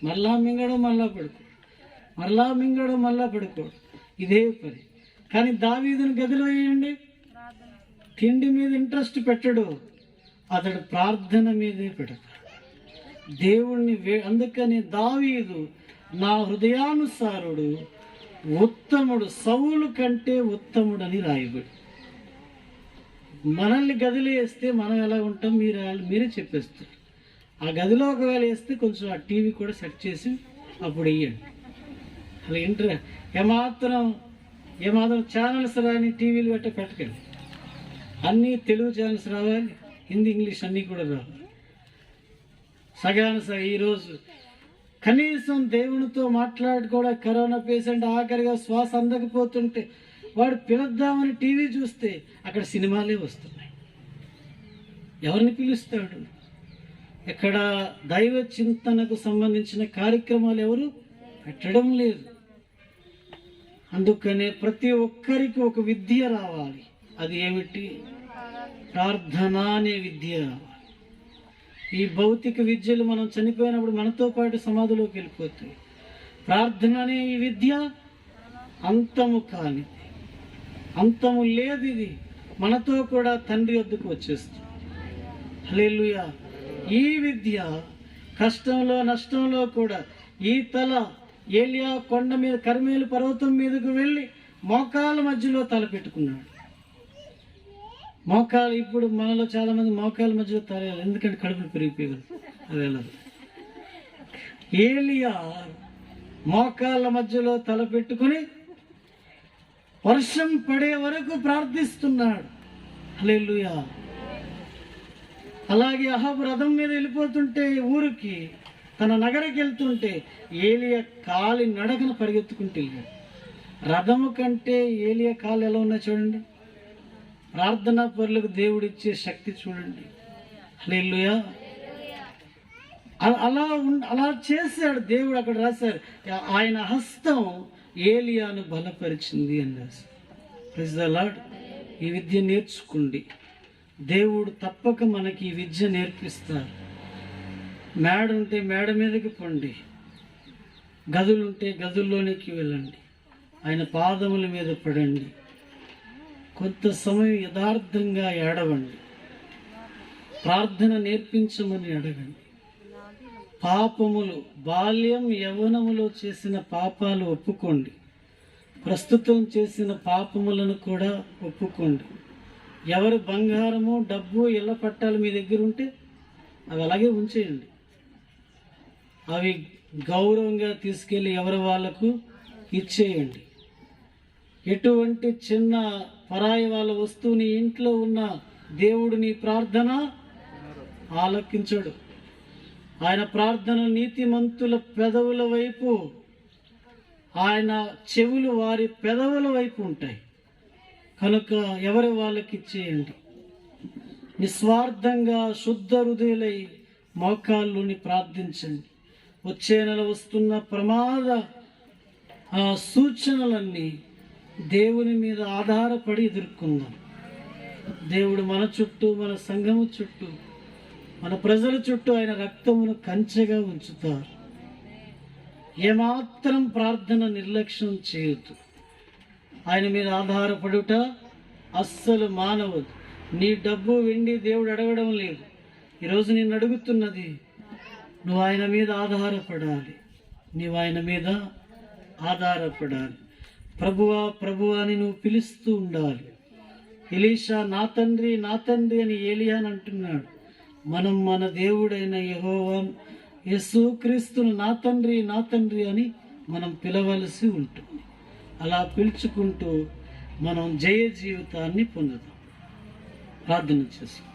మళ్ళా మింగడం మళ్ళా పడుకో, మళ్ళా మింగడం మళ్ళా పడుకోడు, ఇదే పని. కానీ దావీదుని గదిలో వేయండి, తిండి మీద ఇంట్రెస్ట్ పెట్టడు, అతడు ప్రార్థన మీదే పెడతాడు. దేవుణ్ణి అందుకని దావీదు నా హృదయానుసారుడు, ఉత్తముడు, సౌలు కంటే ఉత్తముడని రాయబడి. మనల్ని గదిలో వేస్తే మనం ఎలా ఉంటాం మీరే చెప్పేస్తారు. ఆ గదిలో ఒకవేళ వేస్తే కొంచెం ఆ టీవీ కూడా సెట్ చేసి అప్పుడు వేయండి. అలా ఏమాత్రం ఛానల్స్ రాని టీవీలు పెట్టకండి. అన్నీ తెలుగు ఛానల్స్ రావాలి, హిందీ, ఇంగ్లీష్ అన్నీ కూడా రావాలి. ఈరోజు కనీసం దేవునితో మాట్లాడుకోవడం, కరోనా పేషెంట్ ఆఖరిగా శ్వాస అందకపోతుంటే వాడు పిలుద్దామని టీవీ చూస్తే అక్కడ సినిమాలే వస్తున్నాయి. ఎవరిని పిలుస్తాడు? ఇక్కడ దైవ చింతనకు సంబంధించిన కార్యక్రమాలు ఎవరు పెట్టడం లేదు. అందుకనే ప్రతి ఒక్కరికి ఒక విద్య రావాలి. అది ఏమిటి? ప్రార్థన అనే విద్య రావాలి. ఈ భౌతిక విద్యలు మనం చనిపోయినప్పుడు మనతో పాటు సమాధిలోకి వెళ్ళిపోతాయి. ప్రార్థన అనే ఈ విద్య అంతము కానిది, అంతము లేదు. ఇది మనతో కూడా తండ్రి వద్దకు వచ్చేస్తుంది. హల్లెలూయా. ఈ విద్య కష్టంలో నష్టంలో కూడా ఈ తల ఏలియా కొండ మీద కర్మేలు పర్వతం మీదకు వెళ్ళి మోకాల మధ్యలో తల పెట్టుకున్నాడు. మోకాలు ఇప్పుడు మనలో చాలా మంది మోకాల మధ్యలో తలయాలి, ఎందుకంటే కడుపులు పెరిగిపోయారు. అది వెళ్ళదు. ఏలియా మోకాళ్ళ మధ్యలో తల పెట్టుకుని వర్షం పడే వరకు ప్రార్థిస్తున్నాడు. హల్లెలూయా. అలాగే అహాబు రథం మీద వెళ్ళిపోతుంటే ఊరికి, తన నగరకి వెళ్తుంటే ఏలియా కాలి నడకన పరిగెత్తుకుంటూ వెళ్ళాడు. రథము కంటే ఏలియా కాళ్ళు ఎలా ఉన్నాయి చూడండి. ప్రార్థనా పరులకు దేవుడిచ్చే శక్తి చూడండి. హల్లెలూయా. అలా చేశాడు దేవుడు. అక్కడ రాశారు, ఆయన హస్తం ఏలియాను బలపరిచింది అని రాశారు. Praise the lord. ఈ విద్య నేర్చుకోండి. దేవుడు తప్పక మనకి ఈ విద్య నేర్పిస్తారు. మేడ ఉంటే మేడ మీదకి పండి, గదులుంటే గదుల్లోనికి వెళ్ళండి, ఆయన పాదముల మీద పడండి, కొంత సమయం యథార్థంగా ఏడవండి, ప్రార్థన నేర్పించమని అడగండి. పాపములు, బాల్యం యవ్వనములో చేసిన పాపాలు ఒప్పుకోండి. ప్రస్తుతం చేసిన పాపములను కూడా ఒప్పుకోండి. ఎవరు బంగారము, డబ్బు, ఇళ్ళ పట్టాలు మీ దగ్గర ఉంటే అవి అలాగే ఉంచేయండి. అవి గౌరవంగా తీసుకెళ్ళి ఎవరి వాళ్ళకు ఇచ్చేయండి. ఎటువంటి చిన్న పరాయి వాళ్ళ వస్తువుని ఇంట్లో ఉన్న దేవుడు నీ ప్రార్థన ఆలకించడు. ఆయన ప్రార్థన నీతిమంతుల పెదవుల వైపు, ఆయన చెవులు వారి పెదవుల వైపు ఉంటాయి. కనుక ఎవరి వాళ్ళకి ఇచ్చేయండి. నిస్వార్థంగా శుద్ధ హృదయులై మోకాళ్ళుని ప్రార్థించండి. వచ్చే నెల వస్తున్న ప్రమాద సూచనలన్నీ దేవుని మీద ఆధారపడి ఎదుర్కొందాం. దేవుడు మన చుట్టూ, మన సంఘము చుట్టూ, మన ప్రజల చుట్టూ ఆయన రక్తమును కంచెగా ఉంచుతారు. ఏమాత్రం ప్రార్థన నిర్లక్ష్యం చేయొద్దు. ఆయన మీద ఆధారపడుట అస్సలు మానవద్దు. నీ డబ్బు, వెండి దేవుడు అడగడం లేదు. ఈరోజు నిన్ను అడుగుతున్నది, నువ్వు ఆయన మీద ఆధారపడాలి. నీవు ఆయన మీద ఆధారపడాలి. ప్రభువా ప్రభువా అని నువ్వు పిలుస్తూ ఉండాలి. ఎలీషా నా తండ్రి నా తండ్రి అని ఏలియాని అంటున్నాడు. మనం మన దేవుడైన యెహోవా యేసుక్రీస్తును నా తండ్రి అని మనం పిలవలసి ఉంటుంది. అలా పిలుచుకుంటూ మనం జయ జీవితాన్ని పొందుతాం. ప్రార్థన చేస్తాం.